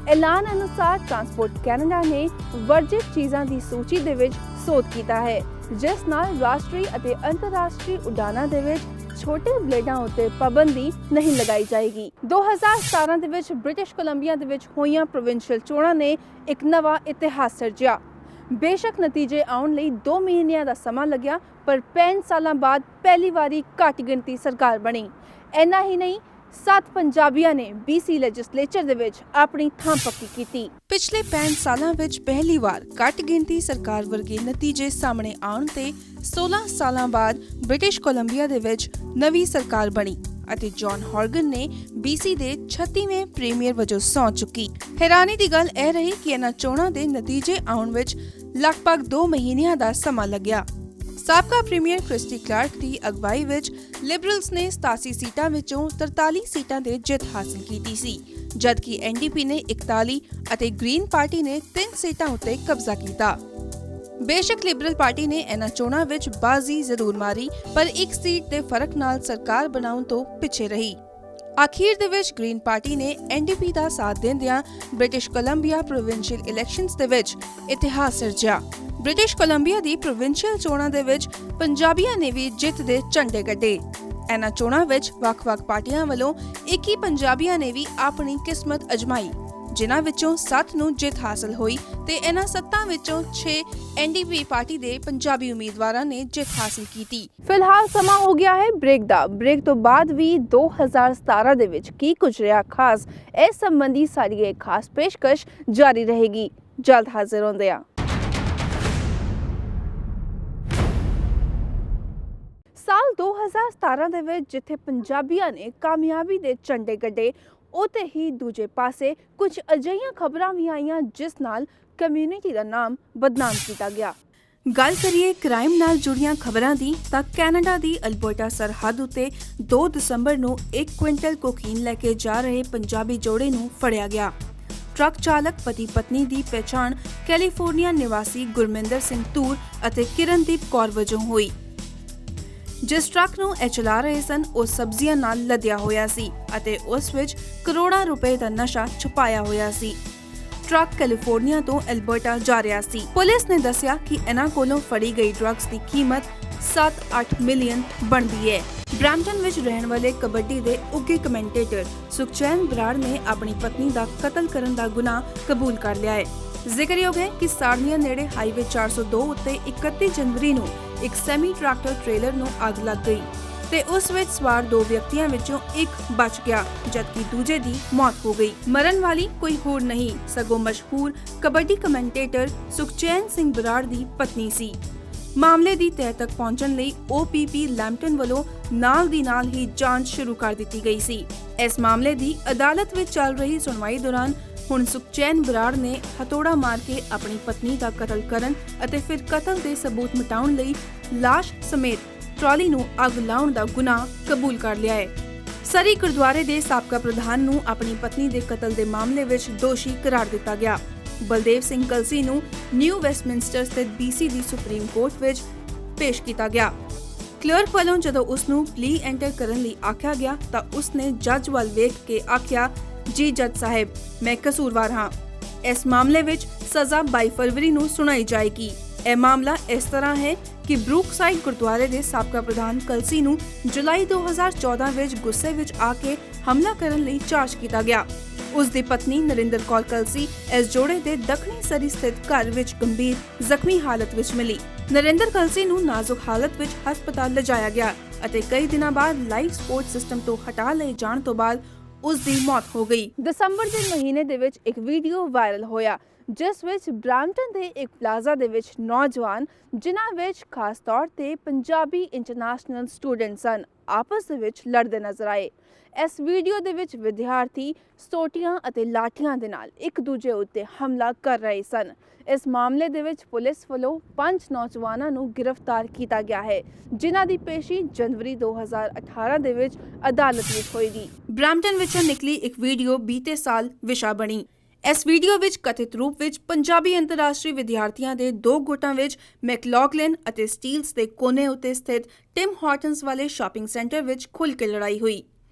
ਐਲਾਨ ਅਨੁਸਾਰ ਟਰਾਂਸਪੋਰਟ ਕੈਨੇਡਾ ਨੇ ਵਰਜਿਤ ਚੀਜ਼ਾਂ ਦੀ ਸੂਚੀ ਦੇ ਵਿੱਚ ਸੋਧ ਕੀਤਾ ਹੈ, ਜਿਸ ਨਾਲ ਰਾਸ਼ਟਰੀ ਅਤੇ ਅੰਤਰਰਾਸ਼ਟਰੀ ਉਡਾਨਾਂ ਦੇ ਵਿੱਚ ਛੋਟੇ ਬਲੇਡਾਂ ਉੱਤੇ ਪਾਬੰਦੀ ਨਹੀਂ ਲਗਾਈ ਜਾਏਗੀ। 2017 ਦੇ ਵਿੱਚ ਬ੍ਰਿਟਿਸ਼ ਕੋਲੰਬੀਆ ਦੇ ਵਿੱਚ ਹੋਈਆਂ ਪ੍ਰੋਵਿੰਸ਼ੀਅਲ ਚੋਣਾਂ ਨੇ ਇੱਕ ਨਵਾਂ ਇਤਿਹਾਸ ਸਿਰਜਿਆ। ਬੇਸ਼ੱਕ ਨਤੀਜੇ ਆਉਣ ਲਈ 2 ਮਹੀਨਿਆਂ ਦਾ ਸਮਾਂ ਲੱਗਿਆ, ਪਰ 65 ਸਾਲਾਂ ਬਾਅਦ ਪਹਿਲੀ ਵਾਰੀ ਘੱਟ ਗਿਣਤੀ ਸਰਕਾਰ ਬਣੀ। ਇੰਨਾ ਹੀ ਨਹੀਂ, 7 ਪੰਜਾਬੀਆਂ ਨੇ BC ਲੈਜਿਸਲੇਚਰ ਦੇ ਵਿੱਚ ਆਪਣੀ ਥਾਂ ਪੱਕੀ ਕੀਤੀ। ਪਿਛਲੇ 65 ਸਾਲਾਂ ਵਿੱਚ ਪਹਿਲੀ ਵਾਰ ਘੱਟ ਗਿਣਤੀ ਸਰਕਾਰ ਵਰਗੇ ਨਤੀਜੇ ਸਾਹਮਣੇ ਆਉਣ ਤੇ 16 ਸਾਲਾਂ ਬਾਅਦ ਬ੍ਰਿਟਿਸ਼ ਕੋਲੰਬੀਆ ਦੇ ਵਿੱਚ ਨਵੀਂ ਸਰਕਾਰ ਬਣੀ ਅਤੇ ਜੌਨ ਹੌਰਗਨ ਨੇ BC ਦੇ 36ਵੇਂ ਪ੍ਰੀਮੀਅਰ ਵਜੋਂ ਸਹੁੰ ਚੁੱਕੀ। ਹੈਰਾਨੀ ਦੀ ਗੱਲ ਇਹ ਰਹੀ ਕਿ ਇਹਨਾਂ ਚੋਣਾਂ ਦੇ ਨਤੀਜੇ ਆਉਣ ਵਿੱਚ ਲਗਭਗ 2 ਮਹੀਨਿਆਂ ਦਾ ਸਮਾਂ ਲੱਗਿਆ। ਸਾਬਕਾ ਪ੍ਰੀਮੀਅਰ ਕ੍ਰਿਸਟੀ ਕਲਾਰਕ ਦੀ ਅਗਵਾਈ ਵਿੱਚ ਲਿਬਰਲਸ ਨੇ 87 ਸੀਟਾਂ ਵਿੱਚੋਂ 43 ਸੀਟਾਂ ਤੇ ਜਿੱਤ ਹਾਸਲ ਕੀਤੀ ਸੀ, ਜਦਕਿ NDP ਨੇ 41 ਅਤੇ ਗ੍ਰੀਨ ਪਾਰਟੀ ਨੇ 3 ਸੀਟਾਂ ਉੱਤੇ ਕਬਜ਼ਾ ਕੀਤਾ। ਬੇਸ਼ੱਕ ਲਿਬਰਲ ਪਾਰਟੀ ਨੇ ਇਹਨਾਂ ਚੋਣਾਂ ਵਿੱਚ ਬਾਜ਼ੀ ਜ਼ਰੂਰ ਮਾਰੀ, ਪਰ ਇੱਕ ਸੀਟ ਦੇ ਫਰਕ ਨਾਲ ਸਰਕਾਰ ਬਣਾਉਣ ਤੋਂ ਪਿੱਛੇ ਰਹੀ। ਅਖੀਰ ਦੇ ਵਿੱਚ ਗ੍ਰੀਨ ਪਾਰਟੀ ਨੇ NDP ਦਾ ਸਾਥ ਦਿੰਦਿਆਂ ਬ੍ਰਿਟਿਸ਼ ਕੋਲੰਬੀਆ ਪ੍ਰੋਵਿੰਸ਼ੀਅਲ ਇਲੈਕਸ਼ਨਸ ਦੇ ਵਿੱਚ ਇਤਿਹਾਸ ਸਿਰਜਿਆ। ਬ੍ਰਿਟਿਸ਼ ਕੋਲੰਬੀਆ ਦੀ ਪ੍ਰੋਵਿੰਸ਼ੀਅਲ ਚੋਣਾਂ ਦੇ ਵਿੱਚ ਪੰਜਾਬੀਆਂ ਨੇ ਵੀ ਜਿੱਤ ਦੇ ਝੰਡੇ ਗੱਡੇ। ਇਹਨਾਂ ਚੋਣਾਂ ਵਿੱਚ ਵੱਖ-ਵੱਖ ਪਾਰਟੀਆਂ ਵੱਲੋਂ 21 ਪੰਜਾਬੀਆਂ ਨੇ ਵੀ ਆਪਣੀ ਕਿਸਮਤ ਅਜਮਾਈ, ਜਿਨ੍ਹਾਂ ਵਿੱਚੋਂ 7 ਨੂੰ ਜਿੱਤ ਹਾਸਲ ਹੋਈ ਤੇ ਇਹਨਾਂ 7 ਵਿੱਚੋਂ 6 NDP ਪਾਰਟੀ ਦੇ ਪੰਜਾਬੀ ਉਮੀਦਵਾਰਾਂ ਨੇ ਜਿੱਤ ਹਾਸਲ ਕੀਤੀ। ਫਿਲਹਾਲ ਸਮਾਂ ਹੋ ਗਿਆ ਹੈ ਬ੍ਰੇਕ ਦਾ। ਬ੍ਰੇਕ ਤੋਂ ਬਾਅਦ ਵੀ 2017 ਦੇ ਵਿੱਚ ਕੀ ਕੁਝ ਰਿਹਾ ਖਾਸ, ਇਸ ਸੰਬੰਧੀ ਸਾਡੀ ਇਹ ਖਾਸ ਪੇਸ਼ਕਸ਼ ਜਾਰੀ ਰਹੇਗੀ। ਜਲਦ ਹਾਜ਼ਰ ਹੁੰਦੇ ਹਾਂ। ਸਾਲ 2017 ਦੇ ਵਿੱਚ ਜਿੱਥੇ ਪੰਜਾਬੀਆਂ ਨੇ ਕਾਮਯਾਬੀ ਦੇ ਝੰਡੇ ਗੱਡੇ, ਉੱਥੇ ਹੀ ਦੂਜੇ ਪਾਸੇ ਕੁਝ ਅਜਿਹੀਆਂ ਖਬਰਾਂ ਵੀ ਆਈਆਂ ਜਿਸ ਨਾਲ ਕਮਿਊਨਿਟੀ ਦਾ ਨਾਮ ਬਦਨਾਮ ਕੀਤਾ ਗਿਆ। ਗੱਲ ਕਰੀਏ ਕ੍ਰਾਈਮ ਨਾਲ ਜੁੜੀਆਂ ਖਬਰਾਂ ਦੀ ਤਾਂ ਕੈਨੇਡਾ ਦੀ ਅਲਬਰਟਾ ਸਰਹੱਦ ਉੱਤੇ 2 ਦਸੰਬਰ ਨੂੰ 1 ਕੁਇੰਟਲ ਕੋਕੀਨ ਲੈ ਕੇ ਜਾ ਰਹੇ ਪੰਜਾਬੀ ਜੋੜੇ ਨੂੰ ਫੜਿਆ ਗਿਆ। ਟਰੱਕ ਚਾਲਕ ਪਤੀ ਪਤਨੀ ਦੀ ਪਛਾਣ ਕੈਲੀਫੋਰਨੀਆ ਨਿਵਾਸੀ ਗੁਰਮਿੰਦਰ ਸਿੰਘ ਤੂਰ ਅਤੇ ਕਿਰਨਦੀਪ ਕੌਰ ਵਜੋਂ ਹੋਈ। ਜਿਸ ਟਰੱਕ ਨੂੰ ਇਹ ਚਲਾ ਰਹੇ ਸਨ ਉਹ ਸਬਜ਼ੀਆਂ ਨਾਲ ਲੱਦਿਆ ਹੋਇਆ ਸੀ ਅਤੇ ਉਸ ਵਿੱਚ ਕਰੋੜਾਂ ਰੁਪਏ ਦਾ ਨਸ਼ਾ ਛੁਪਾਇਆ ਹੋਇਆ ਸੀ। ਟਰੱਕ ਕੈਲੀਫੋਰਨੀਆ ਤੋਂ ਅਲਬਰਟਾ ਜਾ ਰਿਹਾ ਸੀ। ਪੁਲਿਸ ਨੇ ਦੱਸਿਆ ਕਿ ਇਹਨਾਂ ਕੋਲੋਂ ਫੜੀ ਗਈ ਡਰੱਗਸ ਦੀ ਕੀਮਤ 7-8 ਮਿਲੀਅਨ ਬਣਦੀ ਹੈ। ਬ੍ਰੈਂਪਟਨ ਵਿੱਚ ਰਹਿਣ ਵਾਲੇ ਕਬੱਡੀ ਦੇ ਉੱਘੇ ਕਮੈਂਟੇਟਰ ਸੁਖਚੈਨ ਬਰਾੜ ਨੇ ਆਪਣੀ ਪਤਨੀ ਦਾ ਕਤਲ ਕਰਨ ਦਾ ਗੁਨਾਹ ਕਬੂਲ ਕਰ ਲਿਆ ਹੈ। ਜ਼ਿਕਰਯੋਗ ਹੈ ਕਿ ਸਾਰਨੀਆ ਨੇੜੇ ਹਾਈਵੇ 402 ਉੱਤੇ 31 ਜਨਵਰੀ ਨੂੰ ਇੱਕ ਸੈਮੀ ਟਰੈਕਟਰ ਟ੍ਰੇਲਰ ਨੂੰ ਅੱਗ ਲੱਗ ਗਈ ਤੇ ਉਸ ਵਿੱਚ ਸਵਾਰ 2 ਵਿਅਕਤੀਆਂ ਵਿੱਚੋਂ ਇੱਕ ਬਚ ਗਿਆ, ਜਦਕਿ ਦੂਜੇ ਦੀ ਮੌਤ ਹੋ ਗਈ। ਮਰਨ ਵਾਲੀ ਕੋਈ ਹੋਰ ਨਹੀਂ ਸਗੋਂ ਮਸ਼ਹੂਰ ਕਬੱਡੀ ਕਮੈਂਟੇਟਰ ਸੁਖਚੈਨ ਸਿੰਘ ਬਰਾੜ ਦੀ ਪਤਨੀ ਸੀ। ਮਾਮਲੇ ਦੀ ਤਹਿ ਤੱਕ ਪਹੁੰਚਣ ਲਈ OPP ਲੈਂਪਟਨ ਵੱਲੋਂ ਨਾਲ ਦੀ ਨਾਲ ਹੀ ਜਾਂਚ ਸ਼ੁਰੂ ਕਰ ਦਿੱਤੀ ਗਈ ਸੀ। ਇਸ ਮਾਮਲੇ ਦੀ ਅਦਾਲਤ ਵਿੱਚ ਚੱਲ ਰਹੀ ਸੁਣਵਾਈ ਦੌਰਾਨ ਹੁਣ ਸੁਖਚੈਨ ਬਰਾੜ ਨੇ ਹਥੌੜਾ ਮਾਰ ਕੇ ਆਪਣੀ ਪਤਨੀ ਦਾ ਕਤਲ ਕਰਨ ਅਤੇ ਫਿਰ ਕਤਲ ਦੇ ਸਬੂਤ ਮਿਟਾਉਣ ਲਈ ਲਾਸ਼ ਸਮੇਤ ਟਰਾਲੀ ਨੂੰ ਅੱਗ ਲਾਉਣ ਦਾ ਗੁਨਾਹ ਕਬੂਲ ਕਰ ਲਿਆ ਹੈ। ਸਰੀ ਗੁਰਦੁਆਰੇ ਦੇ ਸਾਬਕਾ ਪ੍ਰਧਾਨ ਨੂੰ ਆਪਣੀ ਪਤਨੀ ਦੇ ਕਤਲ ਦੇ ਮਾਮਲੇ ਵਿੱਚ ਦੋਸ਼ੀ ਕਰਾਰ ਦਿੱਤਾ ਗਿਆ। ਬਲਦੇਵ ਸਿੰਘ ਕਲਸੀ ਨੂੰ ਨਿਊ ਵੈਸਟਮਿੰਸਟਰ ਸਥਿਤ BC ਦੀ ਸੁਪਰੀਮ ਕੋਰਟ ਵਿੱਚ ਪੇਸ਼ ਕੀਤਾ ਗਿਆ। ਕਲਰਕ ਵੱਲੋਂ ਜਦੋਂ ਉਸ ਨੂੰ ਪਲੀ ਐਂਟਰ ਕਰਨ ਲਈ ਆਖਿਆ ਗਿਆ ਤਾਂ ਉਸ ਨੇ ਜੱਜ ਵੱਲ ਵੇਖ ਕੇ ਆਖਿਆ, ਜੀ ਜੱਜ ਸਾਹਿਬ, ਮੈਂ ਕਸੂਰਵਾਰ ਹਾਂ। ਇਸ ਮਾਮਲੇ ਵਿੱਚ ਸਜ਼ਾ 22 ਫਰਵਰੀ ਨੂੰ ਸੁਣਾਈ ਜਾਏਗੀ। ਇਹ ਮਾਮਲਾ ਇਸ ਤਰ੍ਹਾਂ ਹੈ ਕਿ ਬਰੂਕਸਾਈਡ ਗੁਰਦੁਆਰੇ ਦੇ ਸਾਬਕਾ ਪ੍ਰਧਾਨ ਕਲਸੀ ਨੂੰ ਜੁਲਾਈ 2014 ਵਿੱਚ ਗੁੱਸੇ ਵਿੱਚ ਆ ਕੇ ਹਮਲਾ ਕਰਨ ਲਈ ਚਾਰਜ ਕੀਤਾ ਗਿਆ। ਉਸ ਦੀ ਪਤਨੀ ਨਰਿੰਦਰ ਕੌਰ ਕਲਸੀ ਇਸ ਜੋੜੇ ਦੇ ਦੱਖਣੀ ਸਰੀ ਸਥਿਤ ਘਰ ਵਿੱਚ ਗੰਭੀਰ ਜ਼ਖਮੀ ਹਾਲਤ ਵਿੱਚ ਮਿਲੀ। ਨਰਿੰਦਰ ਕਲਸੀ ਨੂੰ ਨਾਜ਼ੁਕ ਹਾਲਤ ਵਿੱਚ ਹਸਪਤਾਲ ਲਿਜਾਇਆ ਗਿਆ ਅਤੇ ਕਈ ਦਿਨਾਂ ਬਾਅਦ ਲਾਈਫ ਸਪੋਰਟ ਸਿਸਟਮ ਤੋਂ ਹਟਾ ਲਏ ਜਾਣ ਤੋਂ ਬਾਅਦ ਉਸ ਦੀ ਮੌਤ ਹੋ ਗਈ। ਦਸੰਬਰ ਦੇ ਮਹੀਨੇ ਦੇ ਵਿੱਚ ਇੱਕ ਵੀਡੀਓ ਵਾਇਰਲ ਹੋਇਆ ਜਿਸ ਵਿੱਚ ਬ੍ਰੈਂਪਟਨ ਦੇ ਇੱਕ ਪਲਾਜ਼ਾ ਦੇ ਵਿੱਚ ਨੌਜਵਾਨ, ਜਿਨ੍ਹਾਂ ਵਿੱਚ ਖਾਸ ਤੌਰ ਤੇ ਪੰਜਾਬੀ ਇੰਟਰਨੈਸ਼ਨਲ ਸਟੂਡੈਂਟ ਸਨ, ਆਪਸ ਦੇ ਵਿੱਚ ਲੜਦੇ ਨਜ਼ਰ ਆਏ। ਇਸ ਵੀਡੀਓ ਦੇ ਵਿੱਚ ਵਿਦਿਆਰਥੀ ਸੋਟੀਆਂ ਅਤੇ ਲਾਠੀਆਂ ਦੇ ਨਾਲ ਇੱਕ ਦੂਜੇ ਉੱਤੇ ਹਮਲਾ ਕਰ ਰਹੇ ਸਨ। ਇਸ ਮਾਮਲੇ ਦੇ ਵਿੱਚ ਪੁਲਿਸ ਵੱਲੋਂ 5 ਨੌਜਵਾਨਾਂ ਨੂੰ ਗ੍ਰਿਫਤਾਰ ਕੀਤਾ ਗਿਆ ਹੈ, ਜਿਨ੍ਹਾਂ ਦੀ ਪੇਸ਼ੀ ਜਨਵਰੀ 2018 ਦੇ ਵਿੱਚ ਅਦਾਲਤ ਵਿੱਚ ਹੋਏਗੀ। ਬ੍ਰੈਂਪਟਨ ਵਿੱਚੋਂ ਨਿਕਲੀ ਇੱਕ ਵੀਡੀਓ ਬੀਤੇ ਸਾਲ ਵਿਸ਼ਾ ਬਣੀ। ਇਸ ਵੀਡੀਓ ਵਿੱਚ ਕਥਿਤ ਰੂਪ ਵਿੱਚ ਪੰਜਾਬੀ ਅੰਤਰਰਾਸ਼ਟਰੀ ਵਿਦਿਆਰਥੀਆਂ ਦੇ 2 ਗੁੱਟਾਂ ਵਿੱਚ ਮੈਕਲੌਗਲਿਨ ਅਤੇ ਸਟੀਲਸ ਦੇ ਕੋਨੇ ਉੱਤੇ ਸਥਿਤ ਟਿਮ ਹਾਰਟਨਸ ਵਾਲੇ ਸ਼ਾਪਿੰਗ ਸੈਂਟਰ ਵਿੱਚ ਖੁੱਲ੍ਹ ਕੇ ਲੜਾਈ ਹੋਈ।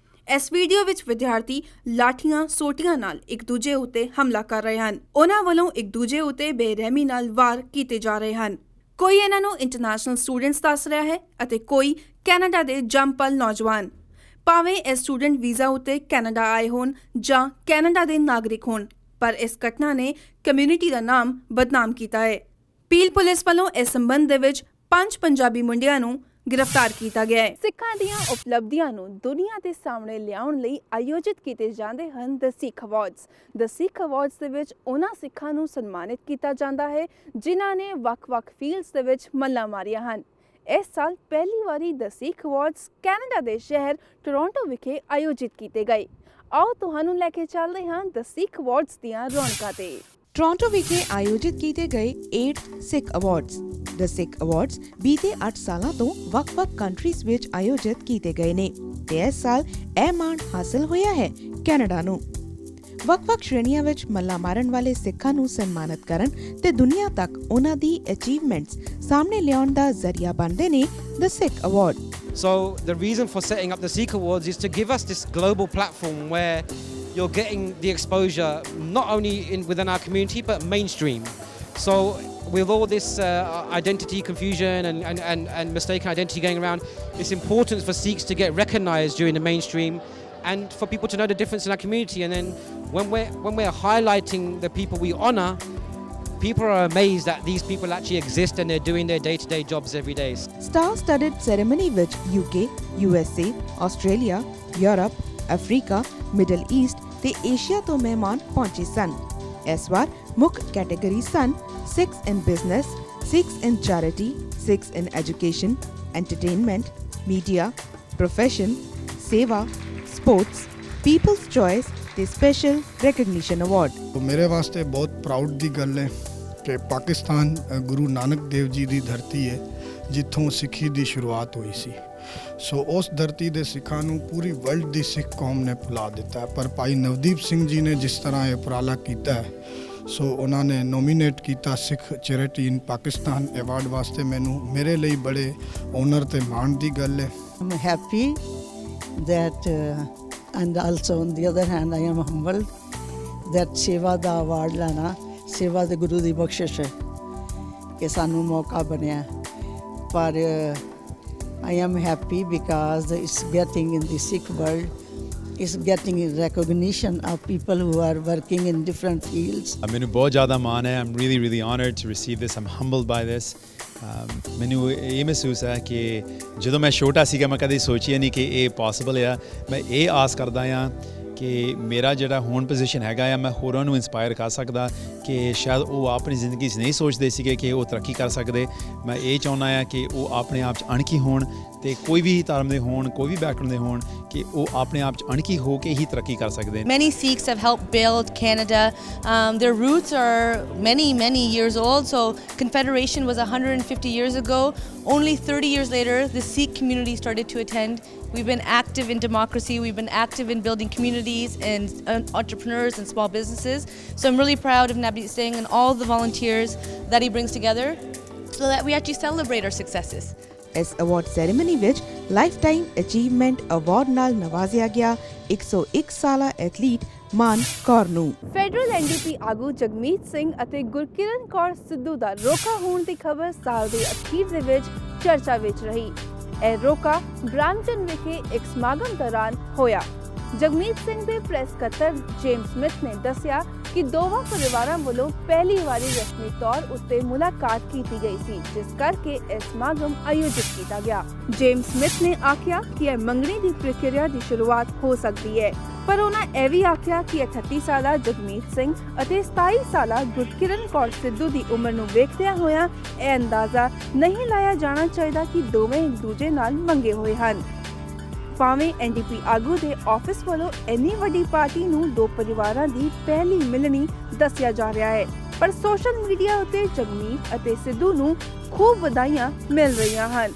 ਇਸ ਵੀਡੀਓ ਵਿੱਚ ਵਿਦਿਆਰਥੀ ਲਾਠੀਆਂ ਸੋਟੀਆਂ ਨਾਲ ਇੱਕ ਦੂਜੇ ਉੱਤੇ ਹਮਲਾ ਕਰ ਰਹੇ ਹਨ। ਉਹਨਾਂ ਵੱਲੋਂ ਇੱਕ ਦੂਜੇ ਉੱਤੇ ਬੇਰਹਿਮੀ ਨਾਲ ਵਾਰ ਕੀਤੇ ਜਾ ਰਹੇ ਹਨ। ਕੋਈ ਇਹਨਾਂ ਨੂੰ ਇੰਟਰਨੈਸ਼ਨਲ ਸਟੂਡੈਂਟਸ ਦੱਸ ਰਿਹਾ ਹੈ ਅਤੇ ਕੋਈ ਕੈਨੇਡਾ ਦੇ ਜੰਮਪਲ ਨੌਜਵਾਨ, ਭਾਵੇਂ ਇਹ ਸਟੂਡੈਂਟ ਵੀਜ਼ਾ ਉੱਤੇ ਕੈਨੇਡਾ ਆਏ ਹੋਣ ਜਾਂ ਕੈਨੇਡਾ ਦੇ ਨਾਗਰਿਕ ਹੋਣ, ਪਰ ਇਸ ਘਟਨਾ ਨੇ ਕਮਿਊਨਿਟੀ ਦਾ ਨਾਮ ਬਦਨਾਮ ਕੀਤਾ ਹੈ। ਪੀਲ ਪੁਲਿਸ ਵੱਲੋਂ ਇਸ ਸੰਬੰਧ ਦੇ ਵਿੱਚ 5 ਪੰਜਾਬੀ ਮੁੰਡਿਆਂ ਨੂੰ ਗ੍ਰਿਫਤਾਰ ਕੀਤਾ ਗਿਆ ਹੈ। ਸਿੱਖਾਂ ਦੀਆਂ ਉਪਲਬਧੀਆਂ ਨੂੰ ਦੁਨੀਆ ਦੇ ਸਾਹਮਣੇ ਲਿਆਉਣ ਲਈ ਆਯੋਜਿਤ ਕੀਤੇ ਜਾਂਦੇ ਹਨ ਦ ਸਿੱਖ ਅਵਾਰਡਸ। ਦ ਸਿੱਖ ਅਵਾਰਡਸ ਦੇ ਵਿੱਚ ਉਹਨਾਂ ਸਿੱਖਾਂ ਨੂੰ ਸਨਮਾਨਿਤ ਕੀਤਾ ਜਾਂਦਾ ਹੈ ਜਿਨ੍ਹਾਂ ਨੇ ਵੱਖ-ਵੱਖ ਫੀਲਡਸ ਦੇ ਵਿੱਚ ਮੱਲਾਂ ਮਾਰੀਆਂ ਹਨ। ਇਸ ਸਾਲ ਪਹਿਲੀ ਵਾਰੀ ਦ ਸਿੱਖ ਅਵਾਰਡਸ ਕੈਨੇਡਾ ਦੇ ਸ਼ਹਿਰ ਟੋਰਾਂਟੋ ਵਿਖੇ ਆਯੋਜਿਤ ਕੀਤੇ ਗਏ। ਆਓ ਤੁਹਾਨੂੰ ਲੈ ਕੇ ਚੱਲਦੇ ਹਾਂ ਦ ਸਿੱਖ ਅਵਾਰਡਸ ਦੀਆਂ ਰੌਣਕਾਂ ਤੇ। ਟੋਰਾਂਟੋ ਵਿਖੇ ਆਯੋਜਿਤ ਕੀਤੇ ਗਏ 8 ਸਿੱਖ ਅਵਾਰਡਸ। ਦ ਸਿੱਖ ਅਵਾਰਡਸ ਬੀਤੇ 8 ਸਾਲਾਂ ਤੋਂ ਵੱਖ-ਵੱਖ ਕੰਟਰੀਜ਼ ਵਿੱਚ ਆਯੋਜਿਤ ਕੀਤੇ ਗਏ ਨੇ ਤੇ ਇਸ ਸਾਲ ਇਹ ਮਾਣ ਹਾਸਲ ਹੋਇਆ ਹੈ ਕੈਨੇਡਾ ਨੂੰ। ਵੱਖ-ਵੱਖ ਸ਼੍ਰੇਣੀਆਂ ਵਿੱਚ ਮੱਲਾਂ ਮਾਰਨ ਵਾਲੇ ਸਿੱਖਾਂ ਨੂੰ ਸਨਮਾਨਿਤ ਕਰਨ ਤੇ ਦੁਨੀਆ ਤੱਕ ਉਹਨਾਂ ਦੀ ਅਚੀਵਮੈਂਟਸ ਸਾਹਮਣੇ ਲਿਆਉਣ ਦਾ ਜ਼ਰੀਆ ਬਣਦੇ ਨੇ ਦ ਸਿੱਖ award. So the reason for setting up the Sikh Awards is to give us this global platform where you're getting the exposure not only within our community but mainstream. So with all this identity confusion and mistaken identity going around, it's important for Sikhs to get recognised during the mainstream and for people to know the difference in our community. And then when we're highlighting the people we honour, people are amazed that these people actually exist and they're doing their day-to-day jobs every day. Star-studded ceremony ਵਿੱਚ UK, USA, Australia, Europe, Africa, Middle East ਤੇ Asia ਤੋਂ ਮਹਿਮਾਨ ਪਹੁੰਚੇ ਸਨ। ਇਸ ਵਾਰ ਮੁੱਖ category ਸਨ Sikhs in Business, Sikhs in Charity, Sikhs in Education, Entertainment, Media, Profession, Seva, Sports, People's Choice ਤੇ Special Recognition Award। ਮੇਰੇ ਵਾਸਤੇ ਬਹੁਤ ਪ੍ਰਾਊਡ ਦੀ ਗੱਲ ਹੈ ਕਿ ਪਾਕਿਸਤਾਨ ਗੁਰੂ ਨਾਨਕ ਦੇਵ ਜੀ ਦੀ ਧਰਤੀ ਹੈ ਜਿੱਥੋਂ ਸਿੱਖੀ ਦੀ ਸ਼ੁਰੂਆਤ ਹੋਈ ਸੀ। ਸੋ ਉਸ ਧਰਤੀ ਦੇ ਸਿੱਖਾਂ ਨੂੰ ਪੂਰੀ ਵਰਲਡ ਦੀ ਸਿੱਖ ਕੌਮ ਨੇ ਭੁਲਾ ਦਿੱਤਾ ਹੈ। ਪਰ ਭਾਈ ਨਵਦੀਪ ਸਿੰਘ ਜੀ ਨੇ ਜਿਸ ਤਰ੍ਹਾਂ ਇਹ ਉਪਰਾਲਾ ਕੀਤਾ ਹੈ, ਸੋ ਉਹਨਾਂ ਨੇ ਨੋਮੀਨੇਟ ਕੀਤਾ ਸਿੱਖ ਚੈਰਿਟੀ ਇਨ ਪਾਕਿਸਤਾਨ ਅਵਾਰਡ ਵਾਸਤੇ। ਮੈਨੂੰ ਮੇਰੇ ਲਈ ਬੜੇ ਓਨਰ ਤੇ ਮਾਣ ਦੀ ਗੱਲ ਹੈ। I'm happy that and also on the other hand I am humbled that ਸੇਵਾ ਦਾ ਅਵਾਰਡ ਲੈਣਾ ਸੇਵਾ ਦੇ ਗੁਰੂ ਦੀ ਬਖਸ਼ਿਸ਼ ਹੈ ਕਿ ਸਾਨੂੰ ਮੌਕਾ ਬਣਿਆ। ਪਰ I am happy because it's getting in the Sikh world, it's getting recognition of people who are working in different fields. ਮੈਨੂੰ ਬਹੁਤ ਜ਼ਿਆਦਾ ਮਾਣ ਹੈ। I'm really honored to receive this. I'm humbled by this. ਮੈਨੂੰ ਇਹ ਮਹਿਸੂਸ ਹੈ ਕਿ ਜਦੋਂ ਮੈਂ ਛੋਟਾ ਸੀਗਾ ਮੈਂ ਕਦੇ ਸੋਚਿਆ ਨਹੀਂ ਕਿ ਇਹ ਪੋਸੀਬਲ ਆ। ਮੈਂ ਇਹ ਆਸ ਕਰਦਾ ਹਾਂ ਕਿ ਮੇਰਾ ਜਿਹੜਾ ਹੁਣ ਪੋਜੀਸ਼ਨ ਹੈਗਾ ਆ ਮੈਂ ਹੋਰਾਂ ਨੂੰ ਇੰਸਪਾਇਰ ਕਰ ਸਕਦਾ ਕਿ ਸ਼ਾਇਦ ਉਹ ਆਪਣੀ ਜ਼ਿੰਦਗੀ 'ਚ ਨਹੀਂ ਸੋਚਦੇ ਸੀਗੇ ਕਿ ਉਹ ਤਰੱਕੀ ਕਰ ਸਕਦੇ। ਮੈਂ ਇਹ ਚਾਹੁੰਦਾ ਆ ਕਿ ਉਹ ਆਪਣੇ ਆਪ 'ਚ ਅਣਖੀ ਹੋਣ ਤੇ ਕੋਈ ਵੀ ਧਰਮ ਦੇ ਹੋਣ, ਕੋਈ ਵੀ ਬੈਕਗ੍ਰਾਉਂਡ ਦੇ ਹੋਣ, ਕਿ ਉਹ ਆਪਣੇ ਆਪ 'ਚ ਅਣਖੀ ਹੋ ਕੇ ਹੀ ਤਰੱਕੀ ਕਰ ਸਕਦੇ ਨੇ। Many Sikhs have helped build Canada. Their roots are many years old. So Confederation was 150 years ago. Only 30 years later, the Sikh community started to attend. We've been active in democracy. We've been active in building communities and entrepreneurs and small businesses. So I'm really proud of Navdeep Singh and all the volunteers that he brings together so that we actually celebrate our successes. ਇਸ award ceremony ਵਿੱਚ lifetime achievement award ਨਾਲ ਨਵਾਜ਼ਿਆ ਗਿਆ 101 ਸਾਲਾ athlete ਮਾਨ ਕੌਰ ਨੂੰ। Federal NDP ਆਗੂ ਜਗਮੀਤ ਸਿੰਘ ਅਤੇ ਗੁਰਕਿਰਨ ਕੌਰ ਸਿੱਧੂ ਦਾ ਰੋਕਾ ਹੋਣ ਦੀ ਖਬਰ ਸਾਲ ਦੇ ਅਖੀਰ ਦੇ ਵਿੱਚ ਚਰਚਾ ਵਿੱਚ ਰਹੀ। ਇਹ ਰੋਕਾ ਬ੍ਰਾਂਪਟਨ ਵਿਖੇ ਇੱਕ ਸਮਾਗਮ ਦੌਰਾਨ ਹੋਇਆ। ਜਗਮੀਤ ਸਿੰਘ ਦੇ ਪ੍ਰੈਸ ਸਕੱਤਰ ਜੇਮਸ ਸਮਿਥ ਨੇ ਦੱਸਿਆ ਕਿ ਦੋਵਾਂ ਪਰਿਵਾਰਾਂ ਵੱਲੋਂ ਪਹਿਲੀ ਵਾਰੀ ਰਸਮੀ ਤੌਰ ਉੱਤੇ ਮੁਲਾਕਾਤ ਕੀਤੀ ਗਈ ਸੀ, ਜਿਸ ਕਰਕੇ ਇਹ ਸਮਾਗਮ ਆਯੋਜਿਤ ਕੀਤਾ ਗਿਆ। ਜੇਮਸ ਸਮਿਥ ਨੇ ਆਖਿਆ ਕਿ ਇਹ ਮੰਗਣੀ ਦੀ ਪ੍ਰਕਿਰਿਆ ਦੀ ਸ਼ੁਰੂਆਤ ਹੋ ਸਕਦੀ ਹੈ, ਪਰ ਉਹਨਾਂ ਇਹ ਵੀ ਆਖਿਆ ਕਿ 38 ਸਾਲਾ ਜਗਮੀਤ ਸਿੰਘ ਅਤੇ 27 ਸਾਲਾ ਗੁਰਕਿਰਨ ਕੌਰ ਸਿੱਧੂ ਦੀ ਉਮਰ ਨੂੰ ਵੇਖਦਿਆਂ ਹੋਇਆਂ ਇਹ ਅੰਦਾਜ਼ਾ ਨਹੀਂ ਲਾਇਆ ਜਾਣਾ ਚਾਹੀਦਾ ਕਿ ਦੋਵੇਂ ਇੱਕ ਦੂਜੇ ਨਾਲ ਮੰਗੇ ਹੋਏ ਹਨ। ਭਾਵੇਂ ਐਨਡੀਪੀ ਆਗੂ ਦੇ ਆਫਿਸ ਵੱਲੋਂ ਇੰਨੀ ਵੱਡੀ ਪਾਰਟੀ ਨੂੰ ਦੋ ਪਰਿਵਾਰਾਂ ਦੀ ਪਹਿਲੀ ਮਿਲਣੀ ਦੱਸਿਆ ਜਾ ਰਿਹਾ ਹੈ, ਪਰ ਸੋਸ਼ਲ ਮੀਡੀਆ ਉੱਤੇ ਜਗਮੀਤ ਅਤੇ ਸਿੱਧੂ ਨੂੰ ਖੂਬ ਵਧਾਈਆਂ ਮਿਲ ਰਹੀਆਂ ਹਨ।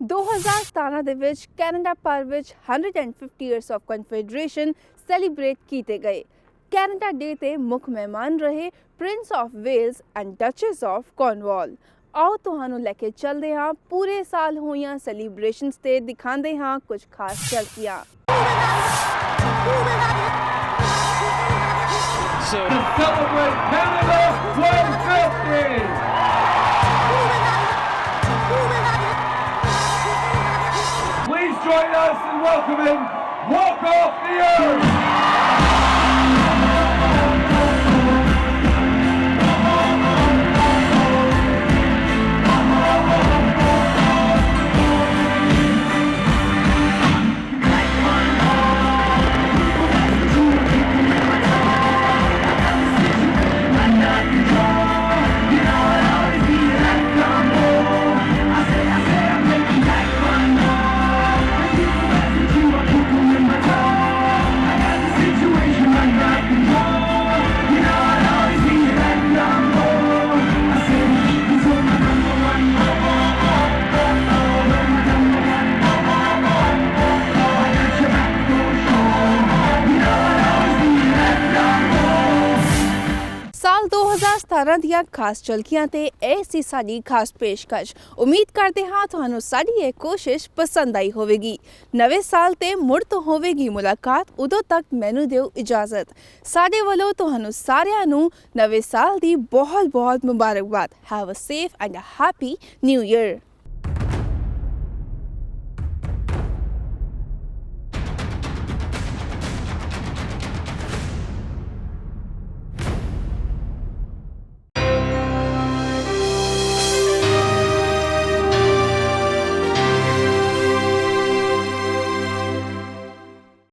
2017 ਦੇ ਵਿੱਚ ਕੈਨੇਡਾ ਭਰ ਵਿੱਚ 150 ਇਅਰਸ ਆਫ ਕਨਫੈਡਰੇਸ਼ਨ ਸੈਲੀਬ੍ਰੇਟ ਕੀਤੇ ਗਏ। ਕੈਨੇਡਾ ਡੇ ਤੇ ਮੁੱਖ ਮਹਿਮਾਨ ਰਹੇ Prince of Wales and Duchess of Cornwall. ਆਓ ਤੁਹਾਨੂੰ ਲੈ ਕੇ ਚੱਲਦੇ ਹਾਂ ਪੂਰੇ ਸਾਲ ਹੋਈਆਂ ਸੈਲੀਬ੍ਰੇਸ਼ਨਸ ਤੇ ਦਿਖਾਉਂਦੇ ਹਾਂ ਕੁਝ ਖਾਸ ਝਲਕੀਆਂ। So to celebrate Canada 150! Please join us in welcoming Walk Off the Earth! ਸਾਲ 2017 ਦੀਆਂ ਖਾਸ ਝਲਕੀਆਂ ਤੇ ਇਹ ਸੀ ਸਾਡੀ ਖਾਸ ਪੇਸ਼ਕਸ਼। ਉਮੀਦ ਕਰਦੇ ਹਾਂ ਤੁਹਾਨੂੰ ਸਾਡੀ ਇਹ ਕੋਸ਼ਿਸ਼ ਪਸੰਦ ਆਈ ਹੋਵੇਗੀ। ਨਵੇਂ ਸਾਲ ਤੇ ਮੁੜ ਤੋਂ ਹੋਵੇਗੀ ਮੁਲਾਕਾਤ। ਉਦੋਂ ਤੱਕ ਮੈਨੂੰ ਦਿਓ ਇਜਾਜ਼ਤ। ਸਾਡੇ ਵੱਲੋਂ ਤੁਹਾਨੂੰ ਸਾਰਿਆਂ ਨੂੰ ਨਵੇਂ ਸਾਲ ਦੀ ਬਹੁਤ ਮੁਬਾਰਕਬਾਦ। Have a safe and a happy New year.